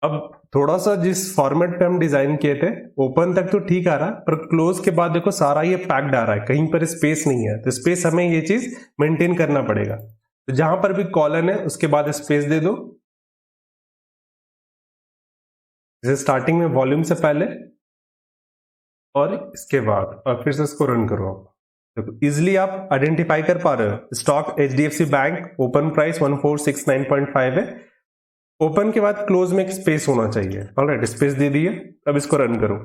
अब थोड़ा सा जिस फॉर्मेट पे हम डिजाइन किए थे, ओपन तक तो ठीक आ रहा, पर क्लोज के बाद देखो सारा ये पैक्ड आ रहा है, कहीं पर स्पेस नहीं है। तो स्पेस हमें ये चीज मेंटेन करना पड़ेगा। तो जहां पर भी कॉलन है उसके बाद स्पेस दे दो, जैसे स्टार्टिंग में वॉल्यूम से पहले और इसके बाद, और फिर से इसको रन करो। देखो इजिली आप आइडेंटिफाई कर पा रहे हो। Stock HDFC bank, open price 1469.5 है। ओपन के बाद क्लोज में एक स्पेस होना चाहिए। ऑलराइट, स्पेस दे दिए। अब इसको रन करो।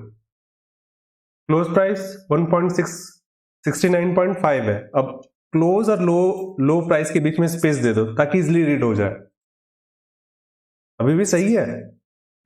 क्लोज प्राइस 1.69.5 है। अब क्लोज और लो प्राइस के बीच में स्पेस दे दो ताकि इजिली रीड हो जाए। अभी भी सही है,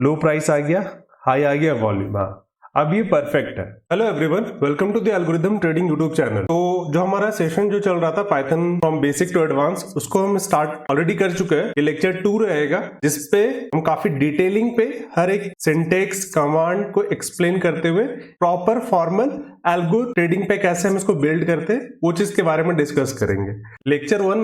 लो प्राइस आ गया, हाई आ गया वॉल्यूम। हाँ, अब ये परफेक्ट है। Hello everyone, welcome to the algorithm trading YouTube channel. तो जो हमारा सेशन जो चल रहा था Python from basic to advance, उसको हम स्टार्ट ऑलरेडी कर चुके हैं। ये लेक्चर 2 रहेगा, जिसपे हम काफी डिटेलिंग पे हर एक सिंटेक्स कमांड को एक्सप्लेन करते हुए प्रॉपर फॉर्मल एल्गो ट्रेडिंग पे कैसे हम इसको बिल्ड करते हैं वो चीज के बारे में डिस्कस करेंगे। लेक्चर 1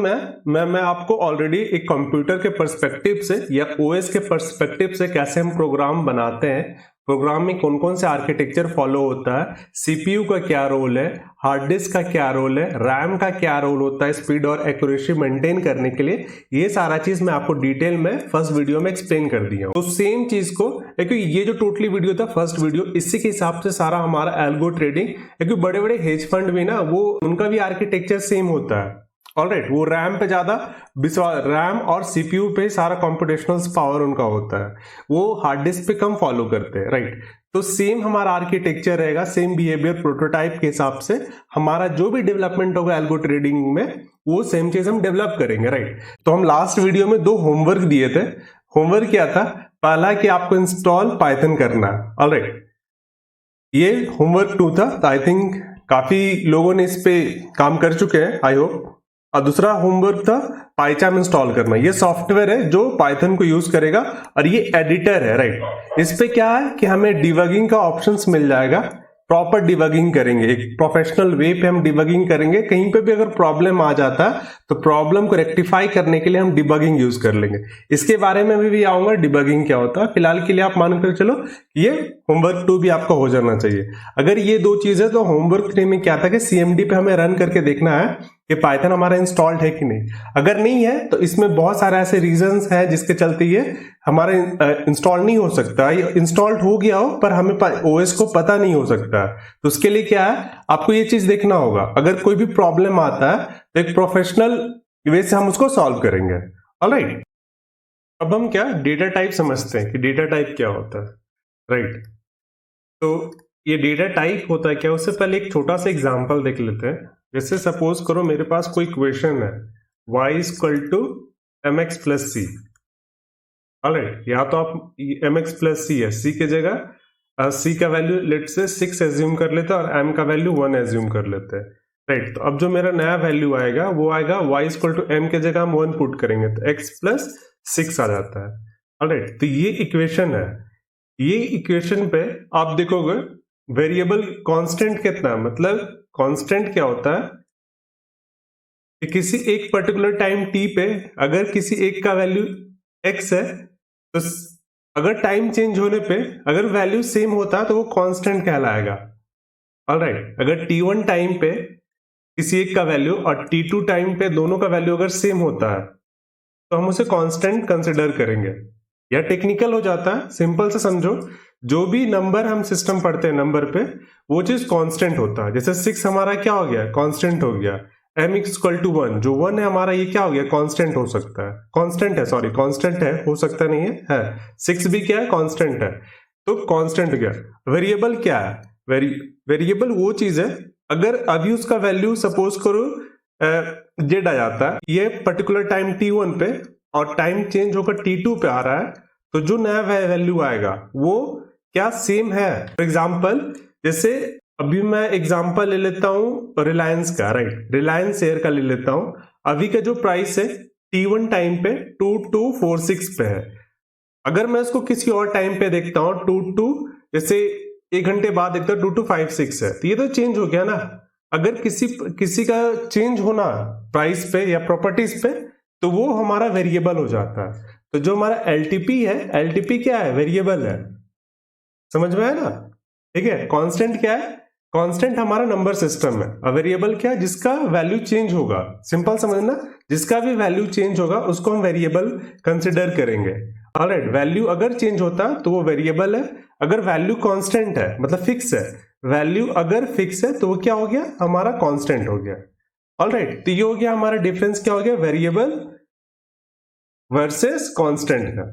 में मैं आपको ऑलरेडी एक कंप्यूटर के पर्सपेक्टिव से या OS के पर्सपेक्टिव से कैसे हम प्रोग्राम बनाते हैं, प्रोग्राम में कौन कौन से आर्किटेक्चर फॉलो होता है, सीपीयू का क्या रोल है, हार्ड डिस्क का क्या रोल है, रैम का क्या रोल होता है स्पीड और एक्यूरेसी मेंटेन करने के लिए, ये सारा चीज मैं आपको डिटेल में फर्स्ट वीडियो में एक्सप्लेन कर दिया हूं। तो सेम चीज को, क्योंकि ये जो टोटली वीडियो था फर्स्ट वीडियो, इसी के हिसाब से सारा हमारा एल्गो ट्रेडिंग, क्योंकि बड़े बड़े हेज फंड भी ना, वो उनका भी आर्किटेक्चर सेम होता है। ऑलराइट, वो रैम पे ज्यादा, रैम और सीपीयू पे सारा कंप्यूटेशनल पावर उनका होता है, वो हार्ड डिस्क पे कम फॉलो करते हैं। राइट, तो सेम हमारा आर्किटेक्चर रहेगा, सेम बिहेवियर प्रोटोटाइप के हिसाब से हमारा जो भी डेवलपमेंट होगा एल्गो ट्रेडिंग में, वो सेम चीज हम डेवलप करेंगे। राइट, तो हम लास्ट वीडियो में 2 होमवर्क दिए थे। होमवर्क क्या था? पहला कि आपको इंस्टॉल पाइथन करना है। ऑलराइट, ये होमवर्क 2 था। तो आई थिंक काफी लोगों ने इस पे काम कर चुके हैं, आई होप। और दूसरा होमवर्क था पाइचाम इंस्टॉल करना। ये सॉफ्टवेयर है जो पाइथन को यूज करेगा और ये एडिटर है। राइट, इस पे क्या है कि हमें डिबगिंग का ऑप्शंस मिल जाएगा। प्रॉपर डिबगिंग करेंगे, एक प्रोफेशनल वे पे हम डिबगिंग करेंगे। कहीं पे भी अगर प्रॉब्लम आ जाता है तो प्रॉब्लम को रेक्टिफाई करने के लिए हम डिबगिंग यूज कर लेंगे। इसके बारे में भी आऊंगा, डिबगिंग क्या होता है। फिलहाल के लिए आप मान कर चलो ये होमवर्क 2 भी आपका हो जाना चाहिए। अगर ये 2 चीजें, तो होमवर्क 3 में क्या था कि CMD पे हमें रन करके देखना है कि पाइथन हमारा इंस्टॉल्ड है कि नहीं। अगर नहीं है तो इसमें बहुत सारे ऐसे रीजंस हैं जिसके चलते ये हमारा इंस्टॉल नहीं हो सकता। इंस्टॉल्ड हो गया हो पर हमें OS को पता नहीं हो सकता। तो उसके लिए क्या है, आपको ये चीज देखना होगा। अगर कोई भी प्रॉब्लम आता है तो एक प्रोफेशनल वे से हम उसको सॉल्व करेंगे। ऑलराइट, अब हम क्या डेटा टाइप समझते हैं कि डेटा टाइप क्या होता है। राइट, तो ये डेटा टाइप होता है क्या, उससे पहले एक छोटा सा एग्जांपल देख लेते हैं। जैसे सपोज करो मेरे पास कोई इक्वेशन है, y = mx + c। ऑलराइट, या तो आप mx + c है, c की जगह c का वैल्यू लेट से 6 एज्यूम कर लेते हैं और m का वैल्यू 1 एज्यूम कर लेते हैं। राइट, तो अब जो मेरा नया वैल्यू आएगा वो आएगा y = m की जगह हम 1 पुट करेंगे तो x + 6 आ जाता है। ऑलराइट, तो ये इक्वेशन है। ये इक्वेशन पे आप देखोगे वेरिएबल कांस्टेंट कितना है, मतलब कांस्टेंट क्या होता है कि किसी एक पर्टिकुलर टाइम t पे अगर किसी एक का वैल्यू x है तो अगर टाइम चेंज होने पे अगर वैल्यू सेम होता है तो वो कांस्टेंट कहलाएगा। ऑलराइट, अगर t1 टाइम पे किसी एक का वैल्यू और t2 टाइम पे दोनों का वैल्यू अगर सेम होता है तो हम उसे कांस्टेंट कंसिडर करेंगे। या टेक्निकल हो जाता है, सिंपल से समझो, जो भी नंबर हम सिस्टम पढ़ते हैं नंबर पे वो चीज कांस्टेंट होता है। जैसे 6 हमारा क्या हो गया, कांस्टेंट हो गया। m = 1, जो 1 है हमारा, ये क्या हो गया, कांस्टेंट हो सकता है, कांस्टेंट है, सॉरी कांस्टेंट है, हो सकता नहीं है 6 भी क्या है, कांस्टेंट है। तो कांस्टेंट हो गया। वेरिएबल क्या है, वेरिएबल वो चीज है अगर अभी उसका वैल्यू सपोज करो z आ जाता है ये पर्टिकुलर टाइम t1 पे और टाइम चेंज होकर t2 पे आ रहा है, तो जो नया वैल्यू आएगा वो क्या सेम है। फॉर एग्जाम्पल, जैसे अभी मैं एग्जांपल ले लेता हूं रिलायंस का। राइट, रिलायंस शेयर का ले लेता हूं। अभी का जो प्राइस है t1 टाइम पे 2246 पे है। अगर मैं इसको किसी और टाइम पे देखता हूं 22, जैसे 1 घंटे बाद देखता हूं 2256 है, तो ये तो चेंज हो गया ना। अगर किसी का चेंज होना प्राइस पे या प्रॉपर्टीज पे तो वो हमारा वेरिएबल हो जाता है। तो जो हमारा एलटीपी है, एलटीपी क्या है, वेरिएबल है, समझ में है ना, ठीक है। कांस्टेंट क्या है, कांस्टेंट हमारा नंबर सिस्टम है, और वेरिएबल क्या है, जिसका वैल्यू चेंज होगा, सिंपल समझना, जिसका भी वैल्यू चेंज होगा उसको हम वेरिएबल कंसिडर करेंगे। ऑलराइट, वैल्यू अगर चेंज होता तो वो वेरिएबल है, अगर वैल्यू कांस्टेंट है मतलब फिक्स है, वैल्यू अगर फिक्स है तो वो क्या हो गया, हमारा कांस्टेंट हो गया। ऑलराइट, तो ये हो गया हमारा डिफरेंस, क्या हो गया, वेरिएबल वर्सेस कांस्टेंट का।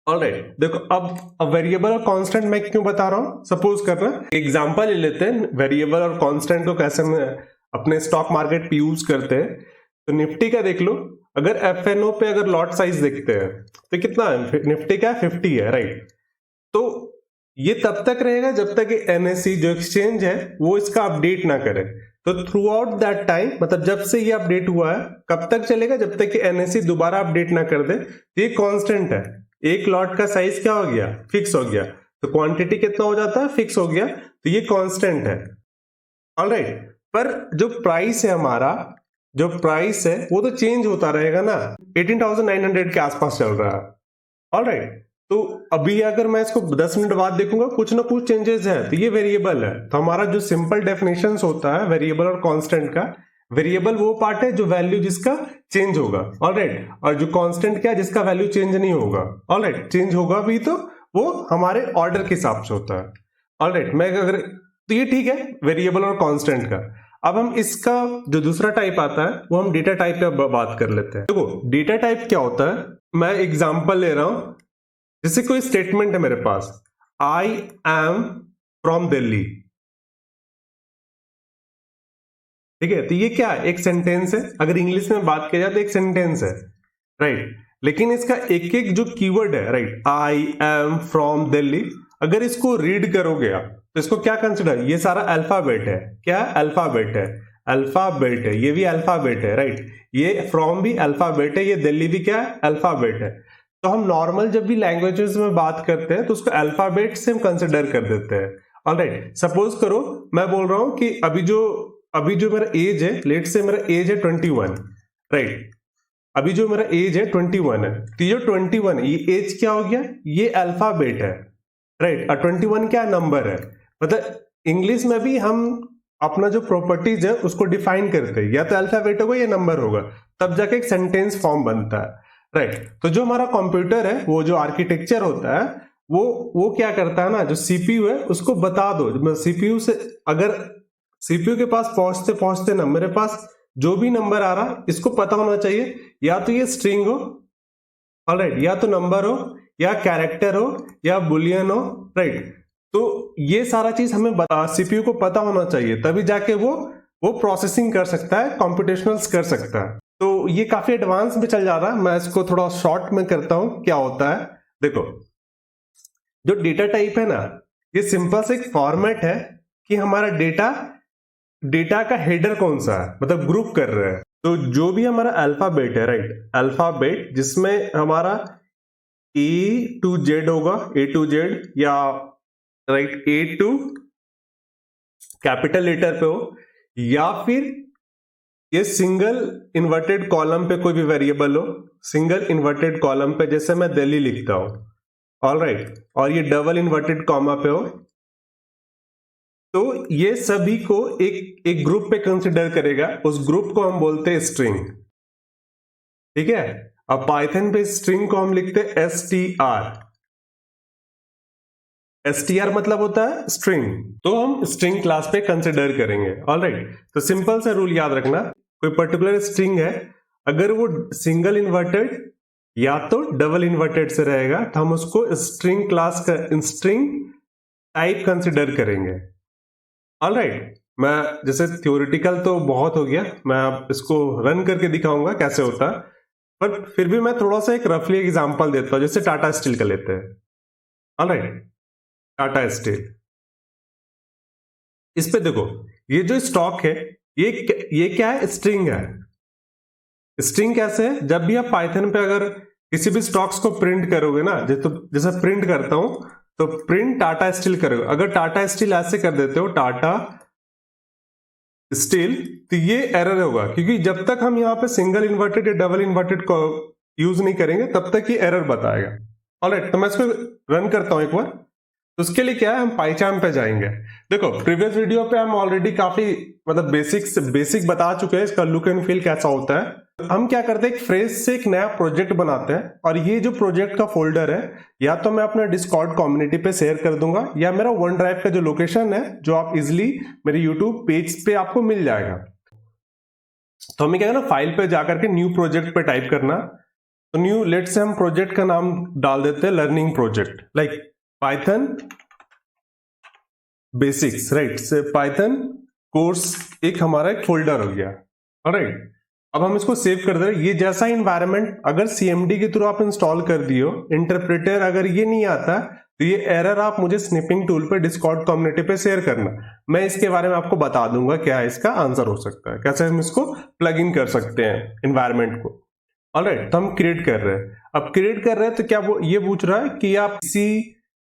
ऑलराइट, देखो अब वेरिएबल और कांस्टेंट मैं क्यों बता रहा हूं, सपोज करना एग्जांपल ले लेते हैं, वेरिएबल और कांस्टेंट को कैसे हम अपने स्टॉक मार्केट पे यूज करते हैं। तो निफ्टी का देख लो, अगर एफएनओ पे अगर लॉट साइज देखते हैं तो कितना है, निफ्टी का 50 है, राइट। तो ये तब तक रहेगा जब तक एनएससी जो एक्सचेंज है वो इसका अपडेट ना करे। तो थ्रू आउट दैट टाइम, मतलब जब से ये अपडेट हुआ है कब तक चलेगा, जब तक कि एनएससी दोबारा अपडेट ना कर दे। तो ये कांस्टेंट है, एक लॉट का साइज क्या हो गया, फिक्स हो गया, तो क्वांटिटी कितना हो जाता है, फिक्स हो गया, तो ये कांस्टेंट है। ऑलराइट, पर जो प्राइस है हमारा, जो प्राइस है वो तो चेंज होता रहेगा ना, 18,900 के आसपास चल रहा है। ऑलराइट, तो अभी अगर मैं इसको 10 मिनट बाद देखूंगा कुछ ना कुछ चेंजेस है, तो ये वेरिएबल है। तो हमारा जो सिंपल डेफिनेशन होता है वेरिएबल और कांस्टेंट का, वेरिएबल वो पार्ट है जो वैल्यू जिसका चेंज होगा, ऑलराइट, और जो कांस्टेंट क्या है, जिसका वैल्यू चेंज नहीं होगा। ऑलराइट, चेंज होगा भी तो वो हमारे ऑर्डर के हिसाब से होता है। ऑलराइट, मैं अगर, तो ये ठीक है वेरिएबल और कांस्टेंट का। अब हम इसका जो दूसरा टाइप आता है वो हम डेटा टाइप पे बात कर लेते हैं। देखो डेटा टाइप क्या होता है, मैं एग्जांपल ले रहा हूं, जैसे कोई स्टेटमेंट है मेरे पास, आई एम फ्रॉम दिल्ली, ठीक है, तो ये क्या है, एक सेंटेंस है, अगर इंग्लिश में बात किया जाए तो एक सेंटेंस है, राइट। लेकिन इसका एक एक जो कीवर्ड है, right, I am from Delhi, अगर इसको रीड करोगे आप तो इसको क्या कंसिडर, ये सारा अल्फाबेट है, क्या अल्फाबेट है, अल्फाबेट है, ये भी अल्फाबेट है, राइट, ये फ्रॉम भी अल्फाबेट है, ये दिल्ली भी क्या है, अल्फाबेट है। तो हम नॉर्मल जब भी लैंग्वेजेस में बात करते हैं तो उसको अल्फाबेट से हम कंसिडर कर देते हैं। ऑलराइट, सपोज करो मैं बोल रहा हूं कि अभी जो मेरा एज है, लेट से मेरा एज है 21, राइट, अभी जो मेरा एज है 21 है, तो ये 21 है, ये एज क्या हो गया, ये अल्फाबेट है, राइट, और 21 क्या नंबर है। मतलब इंग्लिश में भी हम अपना जो प्रॉपर्टीज है उसको डिफाइन करते हैं, या तो अल्फाबेट होगा या नंबर होगा, तब जाके एक सेंटेंस फॉर्म बनता है, राइट। तो जो हमारा कंप्यूटर है, वो जो आर्किटेक्चर होता है, वो क्या करता है ना, जो सीपीयू है उसको बता दो, सीपीयू से, अगर सीपीयू के पास पहुंचते पहुंचते ना मेरे पास जो भी नंबर आ रहा इसको पता होना चाहिए, या तो ये स्ट्रिंग हो, ऑलराइट, या तो नंबर हो, या कैरेक्टर हो, या बुलियन हो, राइट। तो ये सारा चीज हमें सीपीयू को पता होना चाहिए, तभी जाके वो प्रोसेसिंग कर सकता है, कॉम्पिटिशनल्स कर सकता है। तो ये काफी एडवांस में चल जा रहा है, मैं इसको थोड़ा शॉर्ट में करता हूं, क्या होता है देखो, जो डेटा टाइप है ना, ये सिंपल से एक फॉर्मेट है कि हमारा डेटा का हेडर कौन सा है, मतलब ग्रुप कर रहे हैं। तो जो भी हमारा अल्फाबेट है, राइट, अल्फाबेट जिसमें हमारा ए टू जेड होगा, ए टू जेड, या write A to capital letter पे हो, या फिर ये सिंगल इन्वर्टेड कॉलम पे कोई भी वेरिएबल हो, सिंगल इन्वर्टेड कॉलम पे, जैसे मैं दिल्ली लिखता हूं, ऑलराइट, और ये डबल इन्वर्टेड कॉमा पे हो, तो ये सभी को एक ग्रुप पे कंसिडर करेगा, उस ग्रुप को हम बोलते हैं स्ट्रिंग, ठीक है। अब पाइथन पे स्ट्रिंग को हम लिखते हैं एसटीआर मतलब होता है स्ट्रिंग, तो हम स्ट्रिंग क्लास पे कंसिडर करेंगे, ऑलराइट। तो सिंपल सा रूल याद रखना, कोई पर्टिकुलर स्ट्रिंग है, अगर वो सिंगल इन्वर्टेड या तो डबल इन्वर्टेड से रहेगा तो हम उसको स्ट्रिंग क्लास का स्ट्रिंग टाइप कंसिडर करेंगे, ऑलराइट। मैं जैसे थ्योरेटिकल तो बहुत हो गया, मैं अब इसको रन करके दिखाऊंगा कैसे होता है, पर फिर भी मैं थोड़ा सा एक रफली एग्जांपल देता हूं, जैसे टाटा स्टील का लेते हैं, ऑलराइट, टाटा स्टील, इस पे देखो, ये जो स्टॉक है, ये क्या है, स्ट्रिंग है। स्ट्रिंग कैसे है, जब भी आप पाइथन पे अगर किसी भी स्टॉक्स को प्रिंट करोगे ना, जैसे प्रिंट करता हूं, तो प्रिंट टाटा स्टील करोगे, अगर टाटा स्टील ऐसे कर देते हो, टाटा स्टील, तो ये एरर होगा, क्योंकि जब तक हम यहाँ पे सिंगल इन्वर्टेड या डबल इन्वर्टेड यूज नहीं करेंगे तब तक ये एरर बताएगा। ऑलराइट, तो मैं इसको रन करता हूं एक बार। तो उसके लिए क्या है, हम पाइचार्म पे जाएंगे। देखो प्रीवियस वीडियो पे हम ऑलरेडी काफी मतलब बेसिक बता चुके हैं इसका लुक एंड फील कैसा होता है। हम क्या करते हैं, एक फ्रेश से एक नया प्रोजेक्ट बनाते हैं, और ये जो प्रोजेक्ट का फोल्डर है या तो मैं अपना डिस्कॉर्ड कम्युनिटी पे शेयर कर दूंगा, या मेरा वन ड्राइव का जो लोकेशन है जो आप इजिली मेरे यूट्यूब पेज पे आपको मिल जाएगा। तो हमें क्या करना, फाइल पे जाकर के न्यू प्रोजेक्ट पे टाइप करना। तो न्यू, लेट से हम प्रोजेक्ट का नाम डाल देते हैं learning project, like Python basics, right. से पाइथन कोर्स एक हमारा एक फोल्डर हो गया। ऑलराइट, अब हम इसको सेव कर दे रहे हैं। ये जैसा इन्वायरमेंट अगर CMD के थ्रू आप इंस्टॉल कर दियो, इंटरप्रेटर अगर ये नहीं आता तो ये एरर आप मुझे स्निपिंग टूल पे डिस्कॉर्ड कम्युनिटी पे शेयर करना। मैं इसके बारे में आपको बता दूंगा क्या इसका आंसर हो सकता है, कैसे हम इसको प्लग इन कर सकते हैं इन्वायरमेंट को। ऑलराइट, तो हम क्रिएट कर रहे हैं। अब क्रिएट कर रहे हैं तो क्या वो ये पूछ रहा है कि आप इसी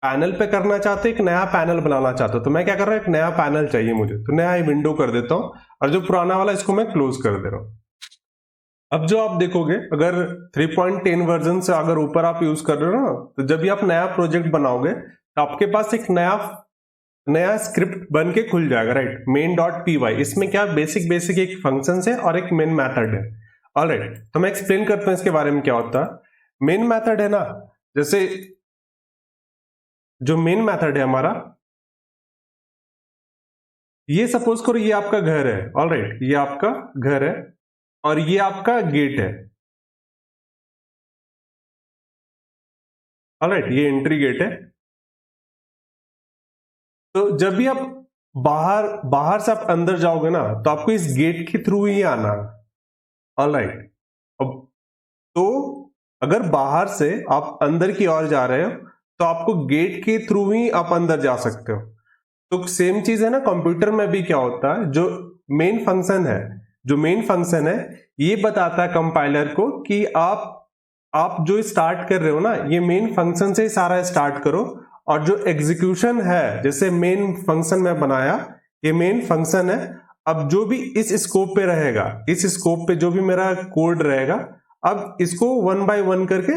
पैनल पे करना चाहते हो, एक नया पैनल बनाना चाहते हो। तो मैं क्या कर रहा हूं, एक नया पैनल चाहिए मुझे, तो नया विंडो कर देता हूं, और जो पुराना वाला इसको मैं क्लोज कर दे रहा हूं। अब जो आप देखोगे, अगर 3.10 वर्जन से अगर ऊपर आप यूज कर रहे हो ना, तो जब भी आप नया प्रोजेक्ट बनाओगे तो आपके पास एक नया स्क्रिप्ट बन के खुल जाएगा, राइट। main.py, इसमें क्या बेसिक एक फंक्शन है और एक मेन मैथड है। ऑलराइट, तो मैं एक्सप्लेन करता हूं इसके बारे में क्या होता है। मेन मैथड है ना, जैसे जो मेन मैथड है हमारा, ये सपोज करो ये आपका घर है। ऑलराइट, ये आपका घर है और ये आपका गेट है। ऑलराइट, ये एंट्री गेट है। तो जब भी आप बाहर से आप अंदर जाओगे ना, तो आपको इस गेट के थ्रू ही आना। ऑलराइट, अब तो अगर बाहर से आप अंदर की ओर जा रहे हो तो आपको गेट के थ्रू ही आप अंदर जा सकते हो। तो सेम चीज है ना, कंप्यूटर में भी क्या होता है, जो मेन फंक्शन है ये बताता है कंपाइलर को कि आप जो स्टार्ट कर रहे हो ना, ये मेन फंक्शन से ही सारा स्टार्ट करो, और जो एग्जीक्यूशन है, जैसे मेन फंक्शन में बनाया, ये मेन फंक्शन है। अब जो भी इस स्कोप पे रहेगा, इस स्कोप पे जो भी मेरा कोड रहेगा, अब इसको 1 by 1 करके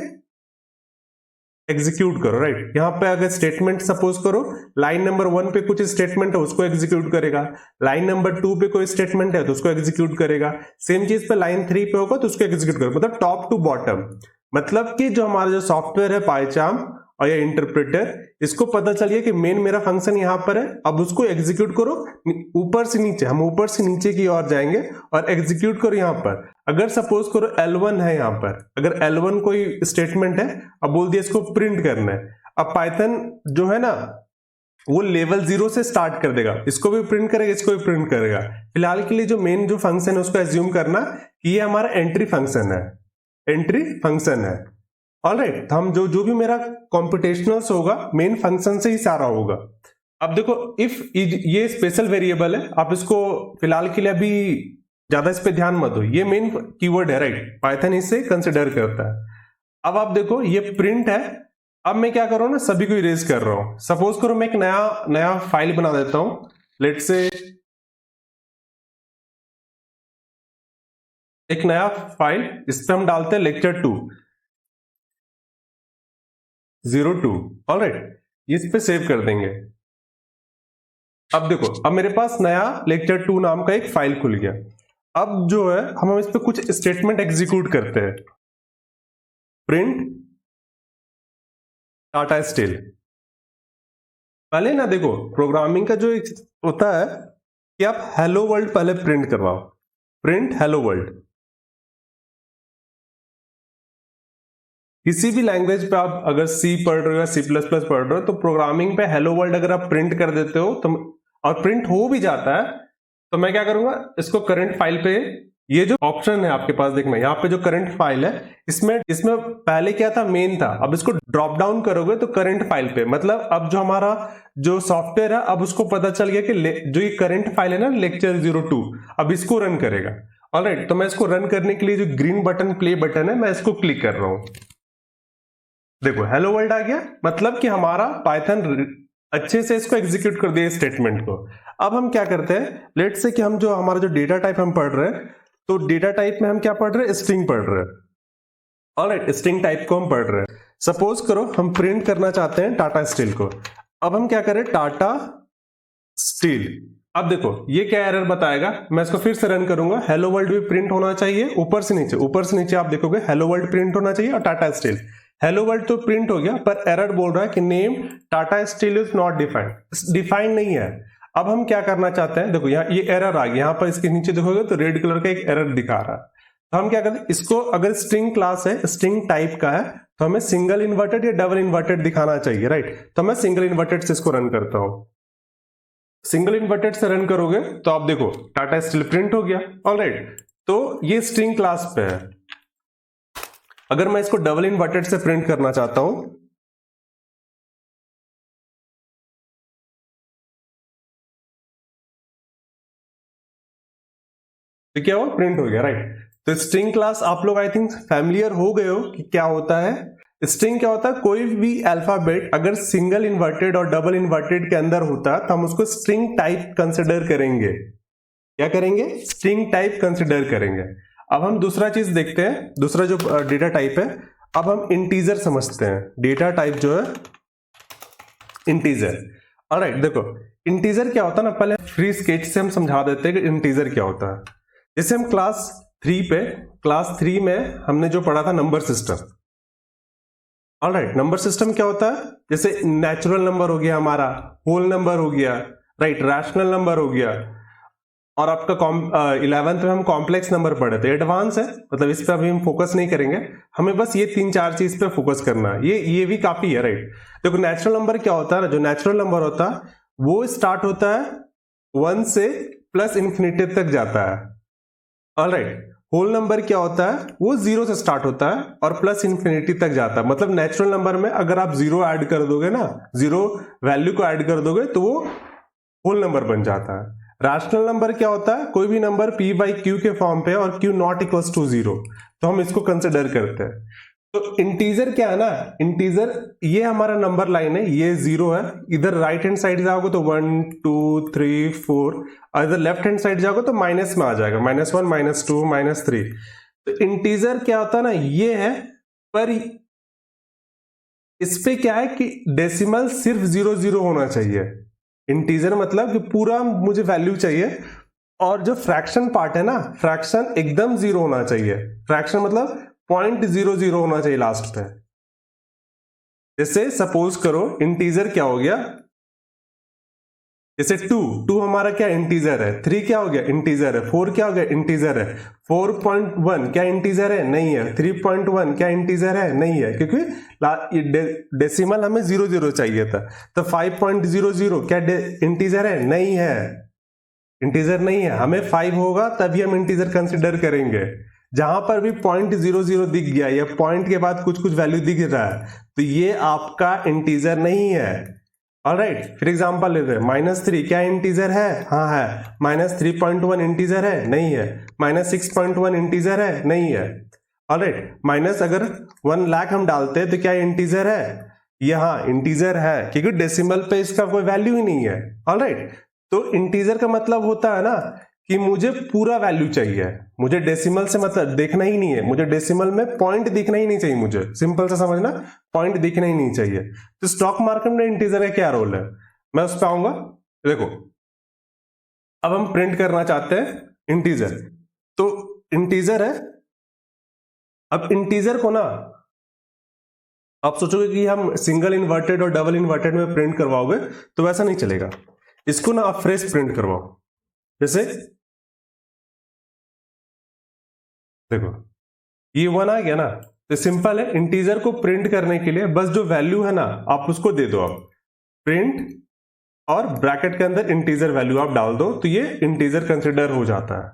एग्जीक्यूट करो, राइट। यहां पे अगर स्टेटमेंट सपोज करो, लाइन नंबर 1 पे कुछ स्टेटमेंट है उसको एग्जीक्यूट करेगा, लाइन नंबर 2 पे कोई स्टेटमेंट है तो उसको एग्जीक्यूट करेगा, सेम चीज पे लाइन 3 पे होगा तो उसको एग्जीक्यूट करेगा, मतलब टॉप टू बॉटम। मतलब कि जो हमारा जो सॉफ्टवेयर है पाइचार्म और या इंटरप्रेटर, इसको पता चलिए कि मेन मेरा फंक्शन यहां पर है, अब उसको एग्जीक्यूट करो ऊपर से नीचे। हम ऊपर से नीचे की ओर जाएंगे और एग्जीक्यूट करो यहां पर। अगर सपोज करो L1 है यहां पर, अगर L1 कोई स्टेटमेंट है, अब बोल दिया इसको प्रिंट करना है। अब पाइथन जो है ना, वो लेवल 0 से स्टार्ट कर देगा, इसको भी प्रिंट करेगा, इसको भी प्रिंट करेगा। फिलहाल के लिए जो मेन जो फंक्शन है उसको एज्यूम करना कि ये हमारा एंट्री फंक्शन है। ऑलराइट, हम जो भी मेरा कॉम्पिटेशनल्स होगा मेन फंक्शन से ही सारा होगा। अब देखो, इफ ये स्पेशल वेरिएबल है, आप इसको फिलहाल के लिए अभी ज्यादा इस पे ध्यान मत दो, ये मेन कीवर्ड है, राइट। पाइथन इसे कंसिडर करता है। अब आप देखो ये प्रिंट है। अब मैं क्या कर रहा हूं ना, सभी को इरेज कर रहा हूं। सपोज करो मैं एक नया फाइल बना देता हूं, लेट से एक नया फाइल, इस पे हम डालते हैं lecture202। ऑलराइट, इस पे सेव कर देंगे। अब देखो, अब मेरे पास नया lecture2 नाम का एक फाइल खुल गया। अब जो है हम इस पे कुछ स्टेटमेंट एग्जीक्यूट करते हैं, प्रिंट टाटा स्टील। पहले ना देखो, प्रोग्रामिंग का जो एक होता है कि आप हेलो वर्ल्ड पहले प्रिंट करवाओ, प्रिंट हेलो वर्ल्ड। किसी भी लैंग्वेज पे आप अगर सी पढ़ रहे हो या C++ पढ़ रहे हो, तो प्रोग्रामिंग पे हेलो वर्ल्ड अगर आप प्रिंट कर देते हो तो, और प्रिंट हो भी जाता है, तो मैं क्या करूंगा, इसको करंट फाइल पे, ये जो ऑप्शन है आपके पास देखना, यहाँ पे जो करंट फाइल है, इसमें पहले क्या था, मेन था। अब इसको ड्रॉप डाउन करोगे तो करंट फाइल पे, मतलब अब जो हमारा जो सॉफ्टवेयर है, अब उसको पता चल गया कि जो ये करंट फाइल है ना lecture02, अब इसको रन करेगा। ऑलराइट, तो मैं इसको रन करने के लिए जो ग्रीन बटन प्ले बटन है, मैं इसको क्लिक कर रहा हूं। देखो हेलो वर्ल्ड आ गया, मतलब कि हमारा पाइथन अच्छे से इसको एग्जीक्यूट कर दिया स्टेटमेंट को। अब हम क्या करते हैं, लेट्स से कि हम जो हमारा जो डेटा टाइप हम पढ़ रहे हैं, तो डेटा टाइप में हम क्या पढ़ रहे हैं, स्ट्रिंग पढ़ रहे हैं। ऑलराइट, स्ट्रिंग टाइप को हम पढ़ रहे हैं। सपोज करो हम प्रिंट करना चाहते हैं टाटा स्टील को। अब हम क्या करें, टाटा स्टील। अब देखो ये क्या एरर बताएगा, मैं इसको फिर से रन करूंगा। हेलो वर्ल्ड भी प्रिंट होना चाहिए ऊपर से नीचे, ऊपर से नीचे आप देखोगे हेलो वर्ल्ड प्रिंट होना चाहिए और टाटा स्टील। हेलो वर्ल्ड तो प्रिंट हो गया, पर एरर बोल रहा है कि name Tata steel is not defined, defined नहीं है। अब हम क्या करना चाहते हैं, देखो यहाँ ये एरर आ गया, यहाँ पर इसके नीचे देखोगे तो रेड कलर का एक एरर दिखा रहा है। तो हम क्या करते हैं, इसको अगर स्ट्रिंग क्लास है, स्ट्रिंग टाइप का है, तो हमें सिंगल इन्वर्टेड या डबल इन्वर्टेड दिखाना चाहिए, राइट। तो मैं सिंगल इन्वर्टेड से इसको रन करता हूं। सिंगल इन्वर्टेड से रन करोगे तो आप देखो टाटा स्टील प्रिंट हो गया, ऑलराइट। तो ये स्ट्रिंग क्लास पे है। अगर मैं इसको डबल इन्वर्टेड से प्रिंट करना चाहता हूं, तो क्या हुआ, प्रिंट हो गया, राइट। तो स्ट्रिंग क्लास आप लोग आई थिंक फैमिलियर हो गए हो कि क्या होता है। स्ट्रिंग क्या होता है, कोई भी अल्फाबेट अगर सिंगल इन्वर्टेड और डबल इन्वर्टेड के अंदर होता है तो हम उसको स्ट्रिंग टाइप कंसिडर करेंगे। क्या करेंगे, स्ट्रिंग टाइप कंसिडर करेंगे। अब हम दूसरा चीज देखते हैं, दूसरा जो डेटा टाइप है, अब हम इंटीजर समझते हैं। डेटा टाइप जो है इंटीजर। ऑलराइट, देखो इंटीजर क्या होता है ना, पहले फ्री स्केच से हम समझा देते हैं कि इंटीजर क्या होता है। जैसे हम क्लास 3 में हमने जो पढ़ा था number system. Alright, number system क्या होता है, जैसे नेचुरल नंबर हो गया हमारा, होल नंबर हो गया, राइट, रैशनल नंबर हो गया, और आपका 11th में हम कॉम्प्लेक्स नंबर पढ़े थे। एडवांस है, मतलब इस पे अभी हम फोकस नहीं करेंगे, हमें बस ये 3-4 चीज पे फोकस करना है, ये भी काफी है, राइट। देखो नेचुरल नंबर क्या होता है, जो नेचुरल नंबर होता है वो स्टार्ट होता है 1 से प्लस इंफिनिटी तक जाता है। ऑलराइट, होल नंबर क्या होता है, वो 0 से स्टार्ट होता है और प्लस इंफिनिटी तक जाता है। मतलब नेचुरल नंबर में अगर आप 0 ऐड कर दोगे ना, 0 वैल्यू को ऐड कर दोगे तो वो होल नंबर बन जाता है। रैशनल नंबर क्या होता है, कोई भी नंबर p बाई क्यू के फॉर्म पे और q नॉट इक्वल्स टू 0, तो हम इसको कंसिडर करते हैं। तो इंटीजर क्या है ना, इंटीजर ये हमारा नंबर लाइन है, ये 0 है। इधर राइट हैंड साइड जाओगे तो 1 2 3 4, और इधर लेफ्ट हैंड साइड जाओगे तो माइनस में आ जाएगा, -1 -2 -3। तो इंटीजर क्या होता है ना, ये है, पर इस पे क्या है कि डेसिमल सिर्फ 0 होना चाहिए। इंटीजर मतलब कि पूरा मुझे वैल्यू चाहिए, और जो फ्रैक्शन पार्ट है ना, फ्रैक्शन एकदम 0 होना चाहिए। फ्रैक्शन मतलब 0.00 होना चाहिए लास्ट पे। जैसे सपोज करो इंटीजर क्या हो गया, जैसे 2 हमारा क्या इंटीजर है, 3 क्या हो गया इंटीजर है, 4 क्या हो गया इंटीजर है, 4.1 क्या इंटीजर है, नहीं है, 3.1 क्या इंटीजर है, नहीं है, क्योंकि डेसिमल हमें 0 चाहिए था। तो 5.00 क्या इंटीजर है, नहीं है, इंटीजर नहीं है। हमें 5 होगा तभी हम इंटीजर कंसिडर करेंगे। जहां पर भी 0.00 दिख गया या पॉइंट के बाद कुछ वैल्यू दिख रहा है तो ये आपका इंटीजर नहीं है। ऑलराइट, फिर एग्जांपल लेते हैं, -3 क्या इंटीजर है, हाँ है, -3.1 इंटीजर है, नहीं है, -6.1 इंटीजर है, नहीं है। ऑलराइट, माइनस अगर 1 लाख हम डालते हैं तो क्या इंटीजर है, यहाँ इंटीजर है, क्योंकि डेसिमल पे इसका कोई वैल्यू ही नहीं है। ऑलराइट, तो इंटीजर का मतलब होता है ना कि मुझे पूरा वैल्यू चाहिए, मुझे डेसिमल से मतलब देखना ही नहीं है, मुझे डेसिमल में पॉइंट दिखना ही नहीं चाहिए, मुझे सिंपल सा समझना, पॉइंट दिखना ही नहीं चाहिए। तो स्टॉक मार्केट में इंटीजर का क्या रोल है, मैं उस पर आऊंगा। देखो अब हम प्रिंट करना चाहते हैं इंटीजर, तो इंटीजर है। अब इंटीजर को ना आप सोचोगे कि हम सिंगल इन्वर्टेड और डबल इन्वर्टेड में प्रिंट करवाओगे, तो वैसा नहीं चलेगा। इसको ना आप फ्रेश प्रिंट करवाओ। जैसे देखो ये 1 आ गया ना, तो सिंपल है, इंटीजर को प्रिंट करने के लिए बस जो वैल्यू है ना आप उसको दे दो, आप प्रिंट और ब्रैकेट के अंदर इंटीजर वैल्यू आप डाल दो, तो ये इंटीजर कंसिडर हो जाता है।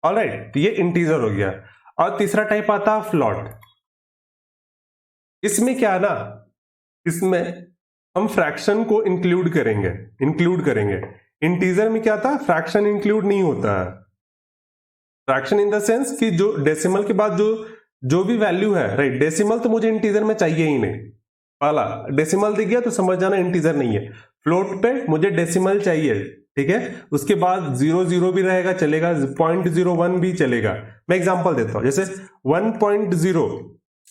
ऑलराइट, तो ये इंटीजर हो गया। और तीसरा टाइप आता है फ्लॉट। इसमें क्या है ना, इसमें हम फ्रैक्शन को इंक्लूड करेंगे। इंटीजर में क्या था, फ्रैक्शन इंक्लूड नहीं होता है। फ्रैक्शन इन द सेंस कि जो डेसिमल के बाद जो भी वैल्यू है, राइट, डेसिमल तो मुझे इंटीजर में चाहिए ही नहीं। पहला डेसिमल दिख गया तो समझ जाना इंटीजर नहीं है। फ्लोट पे मुझे डेसिमल चाहिए, ठीक है, उसके बाद 0 भी रहेगा चलेगा, 0.01 भी चलेगा। मैं एग्जांपल देता हूं, जैसे 1.0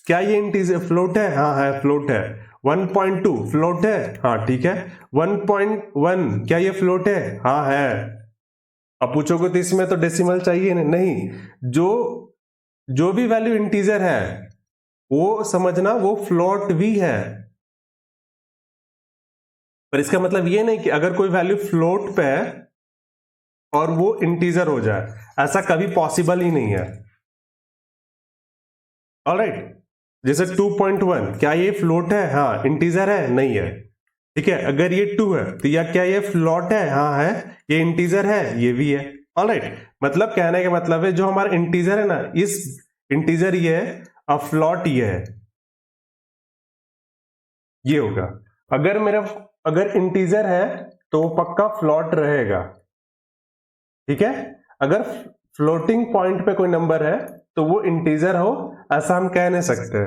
क्या ये इंटीजर फ्लोट है? हाँ है, फ्लोट है। 1.2 फ्लोट है? हाँ ठीक है। 1.1 क्या ये फ्लोट है? हाँ है। अब पूछोगे तो इसमें तो डेसिमल चाहिए नहीं, जो भी वैल्यू इंटीजर है वो समझना वो फ्लोट भी है। पर इसका मतलब ये नहीं कि अगर कोई वैल्यू फ्लोट पे है और वो इंटीजर हो जाए, ऐसा कभी पॉसिबल ही नहीं है। ऑलराइट, जैसे 2.1 क्या ये फ्लोट है? हाँ। इंटीजर है? नहीं है। ठीक है, अगर ये 2 है तो या क्या ये फ्लोट है? हाँ है। ये इंटीजर है? ये भी है। ऑलराइट, मतलब कहने का मतलब है जो हमारा इंटीजर है ना, इस इंटीजर ये है और फ्लोट ये है, ये होगा। अगर इंटीजर है तो वो पक्का फ्लोट रहेगा। ठीक है, अगर फ्लोटिंग पॉइंट पे कोई नंबर है तो वो इंटीजर हो, ऐसा हम कह नहीं सकते।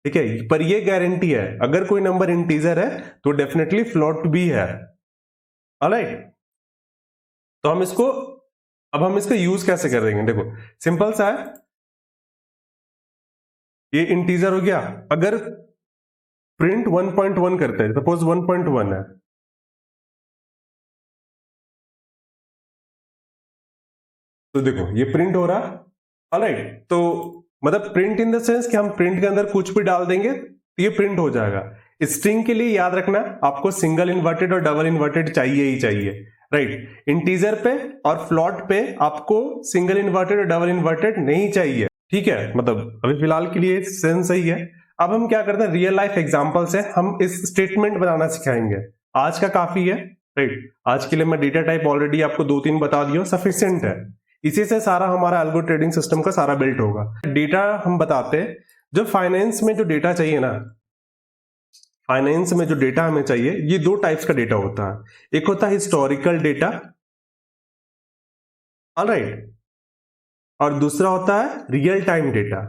ठीक है, पर ये गारंटी है अगर कोई नंबर इंटीजर है तो डेफिनेटली फ्लोट भी है। ऑलराइट, तो हम इसको यूज कैसे कर देंगे? देखो सिंपल सा है, ये इंटीजर हो गया। अगर प्रिंट 1.1 करते हैं, सपोज 1.1 है, तो देखो ये प्रिंट हो रहा। ऑलराइट, तो मतलब प्रिंट इन द सेंस कि हम प्रिंट के अंदर कुछ भी डाल देंगे तो ये प्रिंट हो जाएगा। स्ट्रिंग के लिए याद रखना आपको सिंगल इन्वर्टेड और डबल इन्वर्टेड चाहिए ही चाहिए। राइट, इंटीजर पे और फ्लॉट पे आपको सिंगल इन्वर्टेड और डबल इन्वर्टेड नहीं चाहिए। ठीक है, मतलब अभी फिलहाल के लिए सेंस सही है। अब हम क्या करते हैं, रियल लाइफ एग्जांपल से हम इस स्टेटमेंट बनाना सिखाएंगे। आज का काफी है। राइट, आज के लिए मैं डेटा टाइप ऑलरेडी आपको 2-3 बता दिया, सफिशिएंट है। इसी से सारा हमारा अल्गो ट्रेडिंग सिस्टम का सारा बिल्ट होगा। डेटा हम बताते हैं, जो फाइनेंस में जो डेटा चाहिए ना, फाइनेंस में जो डेटा हमें चाहिए, ये 2 टाइप्स का डेटा होता है। एक होता है हिस्टोरिकल डेटा, ऑलराइट, और दूसरा होता है real time data.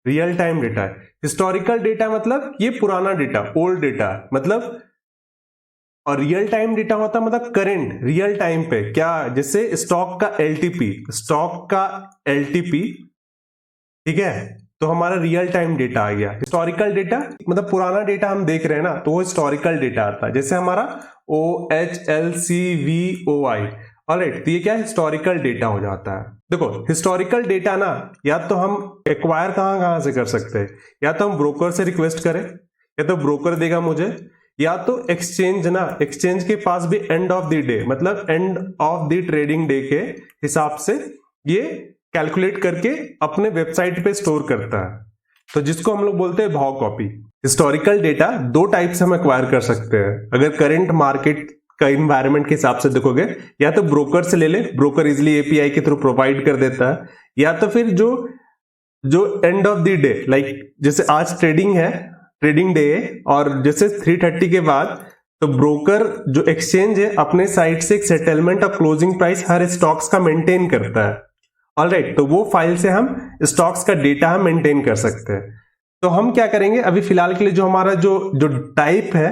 Real time data है। हिस्टोरिकल डेटा मतलब ये पुराना डेटा, ओल्ड डेटा मतलब, और रियल टाइम डेटा होता है मतलब करंट, रियल टाइम पे। क्या? जैसे स्टॉक का एलटीपी, ठीक है, तो हमारा रियल टाइम डेटा आ गया। हिस्टोरिकल डेटा मतलब पुराना डेटा हम देख रहे हैं ना, तो वो हिस्टोरिकल डेटा आता है। जैसे हमारा OHLCVOI, ऑलराइट, तो ये क्या हिस्टोरिकल डेटा हो जाता है। देखो हिस्टोरिकल डेटा ना, या तो हम एक्वायर कहां से कर सकते हैं, या तो हम ब्रोकर से रिक्वेस्ट करें, या तो ब्रोकर देगा मुझे, या तो एक्सचेंज ना, एक्सचेंज के पास भी एंड ऑफ द डे मतलब end of the trading day के हिसाब से ये कैलकुलेट करके अपने वेबसाइट पे स्टोर करता है, तो जिसको हम लोग बोलते हैं भाव कॉपी। हिस्टोरिकल डेटा 2 टाइप से हम एक्वायर कर सकते हैं। अगर करंट मार्केट का इन्वायरमेंट के हिसाब से देखोगे, या तो ब्रोकर से ले ले, ब्रोकर इजिली एपीआई के थ्रू प्रोवाइड कर देता है, या तो फिर जो end of the day, like जैसे आज ट्रेडिंग है, ट्रेडिंग डे, और जैसे 3:30 के बाद, तो ब्रोकर जो एक्सचेंज है अपने साइड से एक सेटलमेंट और क्लोजिंग प्राइस हर स्टॉक्स का मेंटेन करता है। ऑलराइट, तो वो फाइल से हम स्टॉक्स का डेटा हम मेंटेन कर सकते हैं। तो हम क्या करेंगे अभी फिलहाल के लिए, जो हमारा जो टाइप है,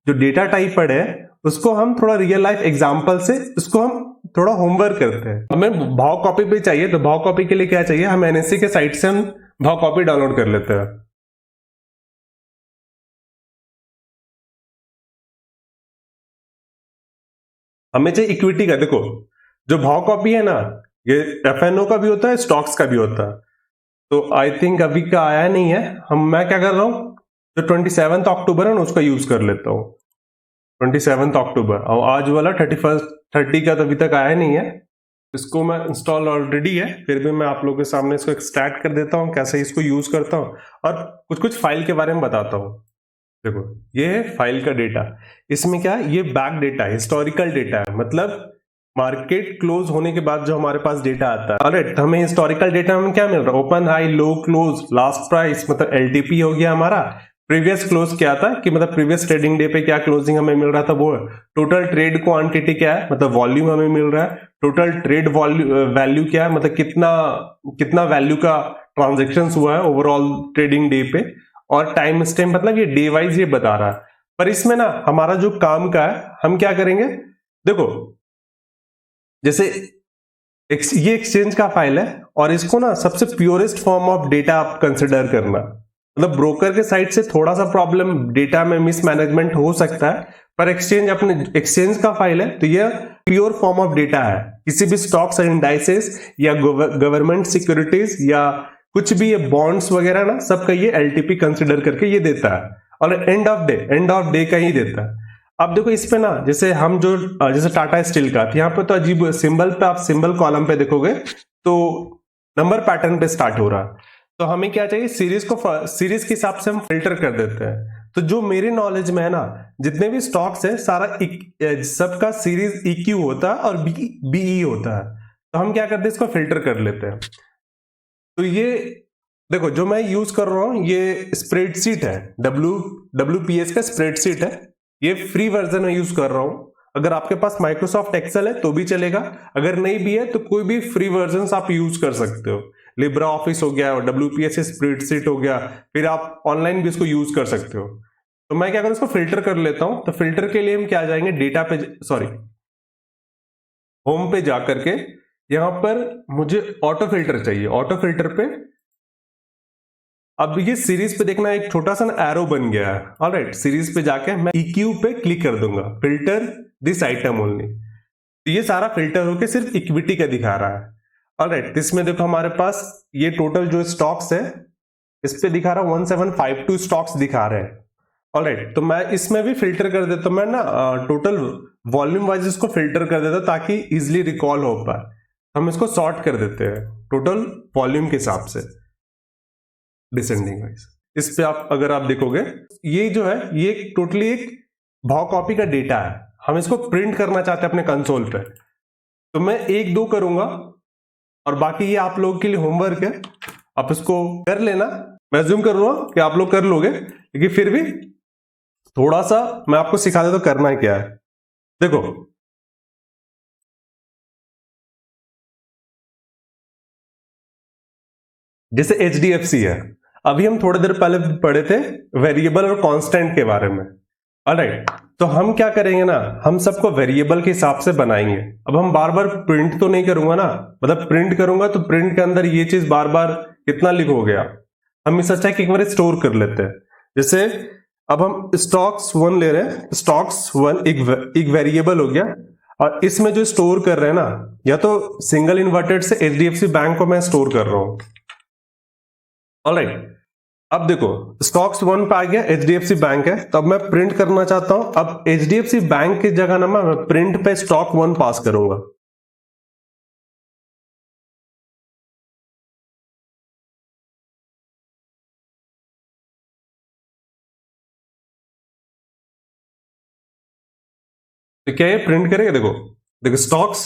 जो डेटा टाइप पर है, उसको हम थोड़ा रियल लाइफ एग्जांपल से उसको हम थोड़ा होमवर्क करते हैं। हमें भाव कॉपी भी चाहिए, तो भाव कॉपी के लिए क्या चाहिए, हम एनएससी के साइट से हम भाव कॉपी डाउनलोड कर लेते हैं। हमें चाहिए इक्विटी का। देखो जो भाव कॉपी है ना, ये एफएनओ का भी होता है, स्टॉक्स का भी होता है। तो आई थिंक अभी का आया नहीं है। मैं क्या कर रहा हूं, जो 27 अक्टूबर है ना उसका यूज कर लेता हूं। 27 अक्टूबर, और आज वाला 30 का तो अभी तक आया नहीं है। इसको मैं इंस्टॉल ऑलरेडी है, फिर भी मैं आप लोगों के सामने इसको एक्सट्रैक्ट कर देता हूं, कैसे इसको यूज करता हूं, और कुछ फाइल के बारे में बताता हूं। देखो ये है फाइल का डेटा। इसमें क्या है, ये बैक डेटा है, हिस्टोरिकल डेटा है, मतलब मार्केट क्लोज होने के बाद जो हमारे पास डेटा आता है। ऑलराइट, तो हमें हिस्टोरिकल डेटा में क्या मिल रहा है, ओपन, हाई, लो, क्लोज, लास्ट प्राइस, मतलब एलटीपी हो गया हमारा। प्रीवियस क्लोज क्या था कि मतलब प्रीवियस ट्रेडिंग डे पे क्या क्लोजिंग हमें मिल रहा था, वो है। टोटल ट्रेड क्वांटिटी क्या है, मतलब वॉल्यूम हमें मिल रहा है। टोटल ट्रेड वैल्यू क्या है, मतलब कितना वैल्यू का ट्रांजेक्शन हुआ है ओवरऑल ट्रेडिंग डे पे। और टाइम स्टैम्प मतलब ये डे वाइज ये बता रहा है। पर इसमें ना हमारा जो काम का है, हम क्या करेंगे, देखो जैसे ये एक्सचेंज का फाइल है और इसको ना सबसे प्योरेस्ट फॉर्म ऑफ डेटा आप कंसिडर करना। मतलब ब्रोकर के साइड से थोड़ा सा प्रॉब्लम डेटा में मिसमैनेजमेंट हो सकता है, पर एक्सचेंज का फाइल है तो यह प्योर फॉर्म ऑफ डेटा है। किसी भी स्टॉक्स एंड इंडाइसेस या गवर्नमेंट सिक्योरिटीज या कुछ भी ये बॉन्ड्स वगैरह ना, सबका ये एलटीपी कंसिडर करके ये देता है और एंड ऑफ डे का ही देता है। अब देखो इस पे ना, जैसे हम जो जैसे टाटा स्टील का यहाँ पे तो अजीब सिंबल पे, आप सिंबल कॉलम पे देखोगे तो नंबर पैटर्न पे स्टार्ट हो रहा है। तो हमें क्या चाहिए, सीरीज के हिसाब से हम फिल्टर कर देते हैं। तो जो मेरे नॉलेज में है ना, जितने भी स्टॉक्स है सारा सबका सीरीज EQ होता है और BE होता है। तो हम क्या करते हैं, इसको फिल्टर कर लेते हैं। तो ये देखो जो मैं यूज कर रहा हूं ये स्प्रेडशीट है, WPS का स्प्रेडशीट है। ये फ्री वर्जन में यूज कर रहा हूं। अगर आपके पास माइक्रोसॉफ्ट एक्सेल है तो भी चलेगा, अगर नहीं भी है तो कोई भी फ्री वर्जन आप यूज कर सकते हो। लिब्रा ऑफिस हो गया, WPS स्प्रेडशीट हो गया, फिर आप ऑनलाइन भी इसको यूज कर सकते हो। तो मैं क्या करूं, इसको फिल्टर कर लेता हूं। तो फिल्टर के लिए हम क्या जाएंगे, डेटा पे, सॉरी होम पे जाकर के यहां पर मुझे ऑटो फिल्टर चाहिए। ऑटो फिल्टर पे अब ये सीरीज पे देखना, एक छोटा सा एरो बन गया है। ऑलराइट, सीरीज पे जाके मैं EQ पे क्लिक कर दूंगा, फिल्टर दिस आइटम ओनली। तो ये सारा फिल्टर होके सिर्फ इक्विटी का दिखा रहा है। ऑलराइट, इसमें देखो हमारे पास ये टोटल जो स्टॉक्स है इस पे दिखा रहा है 1752 स्टॉक्स दिखा रहे हैं। ऑलराइट, तो मैं इसमें भी फिल्टर कर देता हूं। मैं ना टोटल वॉल्यूम वाइज इसको फिल्टर कर देता ताकि इजिली रिकॉल हो पाए। हम इसको सॉर्ट कर देते हैं टोटल वॉल्यूम के हिसाब से, डिसेंडिंग वाइज। इस पे अगर आप देखोगे ये जो है ये टोटली एक भाव कॉपी का डेटा है। हम इसको प्रिंट करना चाहते हैं अपने कंसोल पे। तो मैं 1-2 करूंगा और बाकी ये आप लोगों के लिए होमवर्क है, आप इसको कर लेना। मैं अज्यूम कर रहा हूं कि आप लोग कर लोगे, लेकिन फिर भी थोड़ा सा मैं आपको सिखा देता हूं करना है क्या है। देखो जैसे HDFC है, अभी हम थोड़ी देर पहले पढ़े थे वेरिएबल और कांस्टेंट के बारे में। ऑलराइट, तो हम क्या करेंगे ना, हम सबको वेरिएबल के हिसाब से बनाएंगे। अब हम बार बार प्रिंट तो नहीं करूंगा ना, मतलब प्रिंट करूंगा तो प्रिंट के अंदर ये चीज बार बार कितना लिखोगे आप। हम इस अच्छा है कि एक बार स्टोर कर लेते हैं। जैसे अब हम स्टॉक्स 1 ले रहे हैं, स्टॉक्स 1 एक वेरिएबल हो गया और इसमें जो स्टोर कर रहे हैं ना, या तो सिंगल इन्वर्टेड से HDFC बैंक को मैं स्टोर कर रहा हूं। ऑलराइट, अब देखो स्टॉक्स 1 पे आ गया, HDFC बैंक है, तो अब मैं प्रिंट करना चाहता हूं। अब HDFC बैंक की जगह ना मैं प्रिंट पे स्टॉक 1 पास करूंगा। तो क्या ये प्रिंट करेगा, देखो देखो स्टॉक्स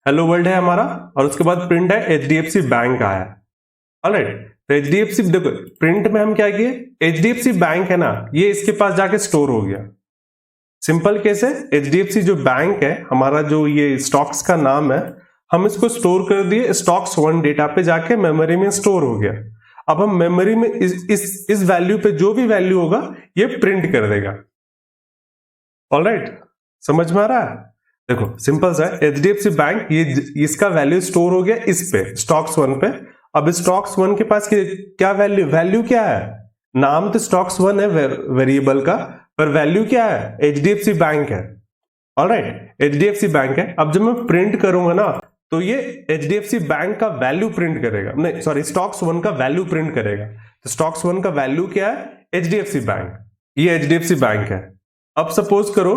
हेलो वर्ल्ड है हमारा और उसके बाद प्रिंट है HDFC बैंक आया। ऑलराइट, तो HDFC देखो प्रिंट में हम क्या किए, HDFC बैंक है ना, ये इसके पास जाके स्टोर हो गया। सिंपल केस है, HDFC जो बैंक है हमारा, जो ये स्टॉक्स का नाम है, हम इसको स्टोर कर दिए स्टॉक्स 1 डेटा पे जाके मेमोरी में स्टोर हो गया। अब हम मेमोरी में इस वैल्यू पे जो भी वैल्यू होगा ये प्रिंट कर देगा। ऑलराइट, समझ में आ रहा है? देखो सिंपल सा है, HDFC बैंक ये इसका वैल्यू स्टोर हो गया इस पे स्टॉक्स 1 पे। अब स्टॉक्स 1 के पास क्या वैल्यू क्या है, नाम तो स्टॉक्स 1 है वेरिएबल का, पर वैल्यू क्या है, HDFC बैंक है। ऑलराइट, HDFC बैंक है। अब जब मैं प्रिंट करूंगा ना तो ये HDFC बैंक का वैल्यू प्रिंट करेगा, नहीं सॉरी स्टॉक्स 1 का वैल्यू प्रिंट करेगा। तो स्टॉक्स 1 का वैल्यू क्या है, HDFC बैंक, ये HDFC बैंक है। अब सपोज करो,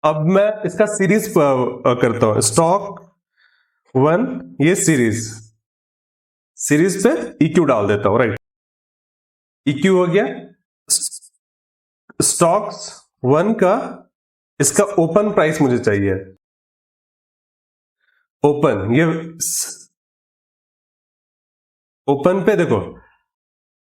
अब मैं इसका सीरीज करता हूं, स्टॉक 1 ये सीरीज पे EQ डाल देता हूं। राइट, EQ हो गया। स्टॉक्स 1 का इसका ओपन प्राइस मुझे चाहिए, ओपन, ये ओपन पे देखो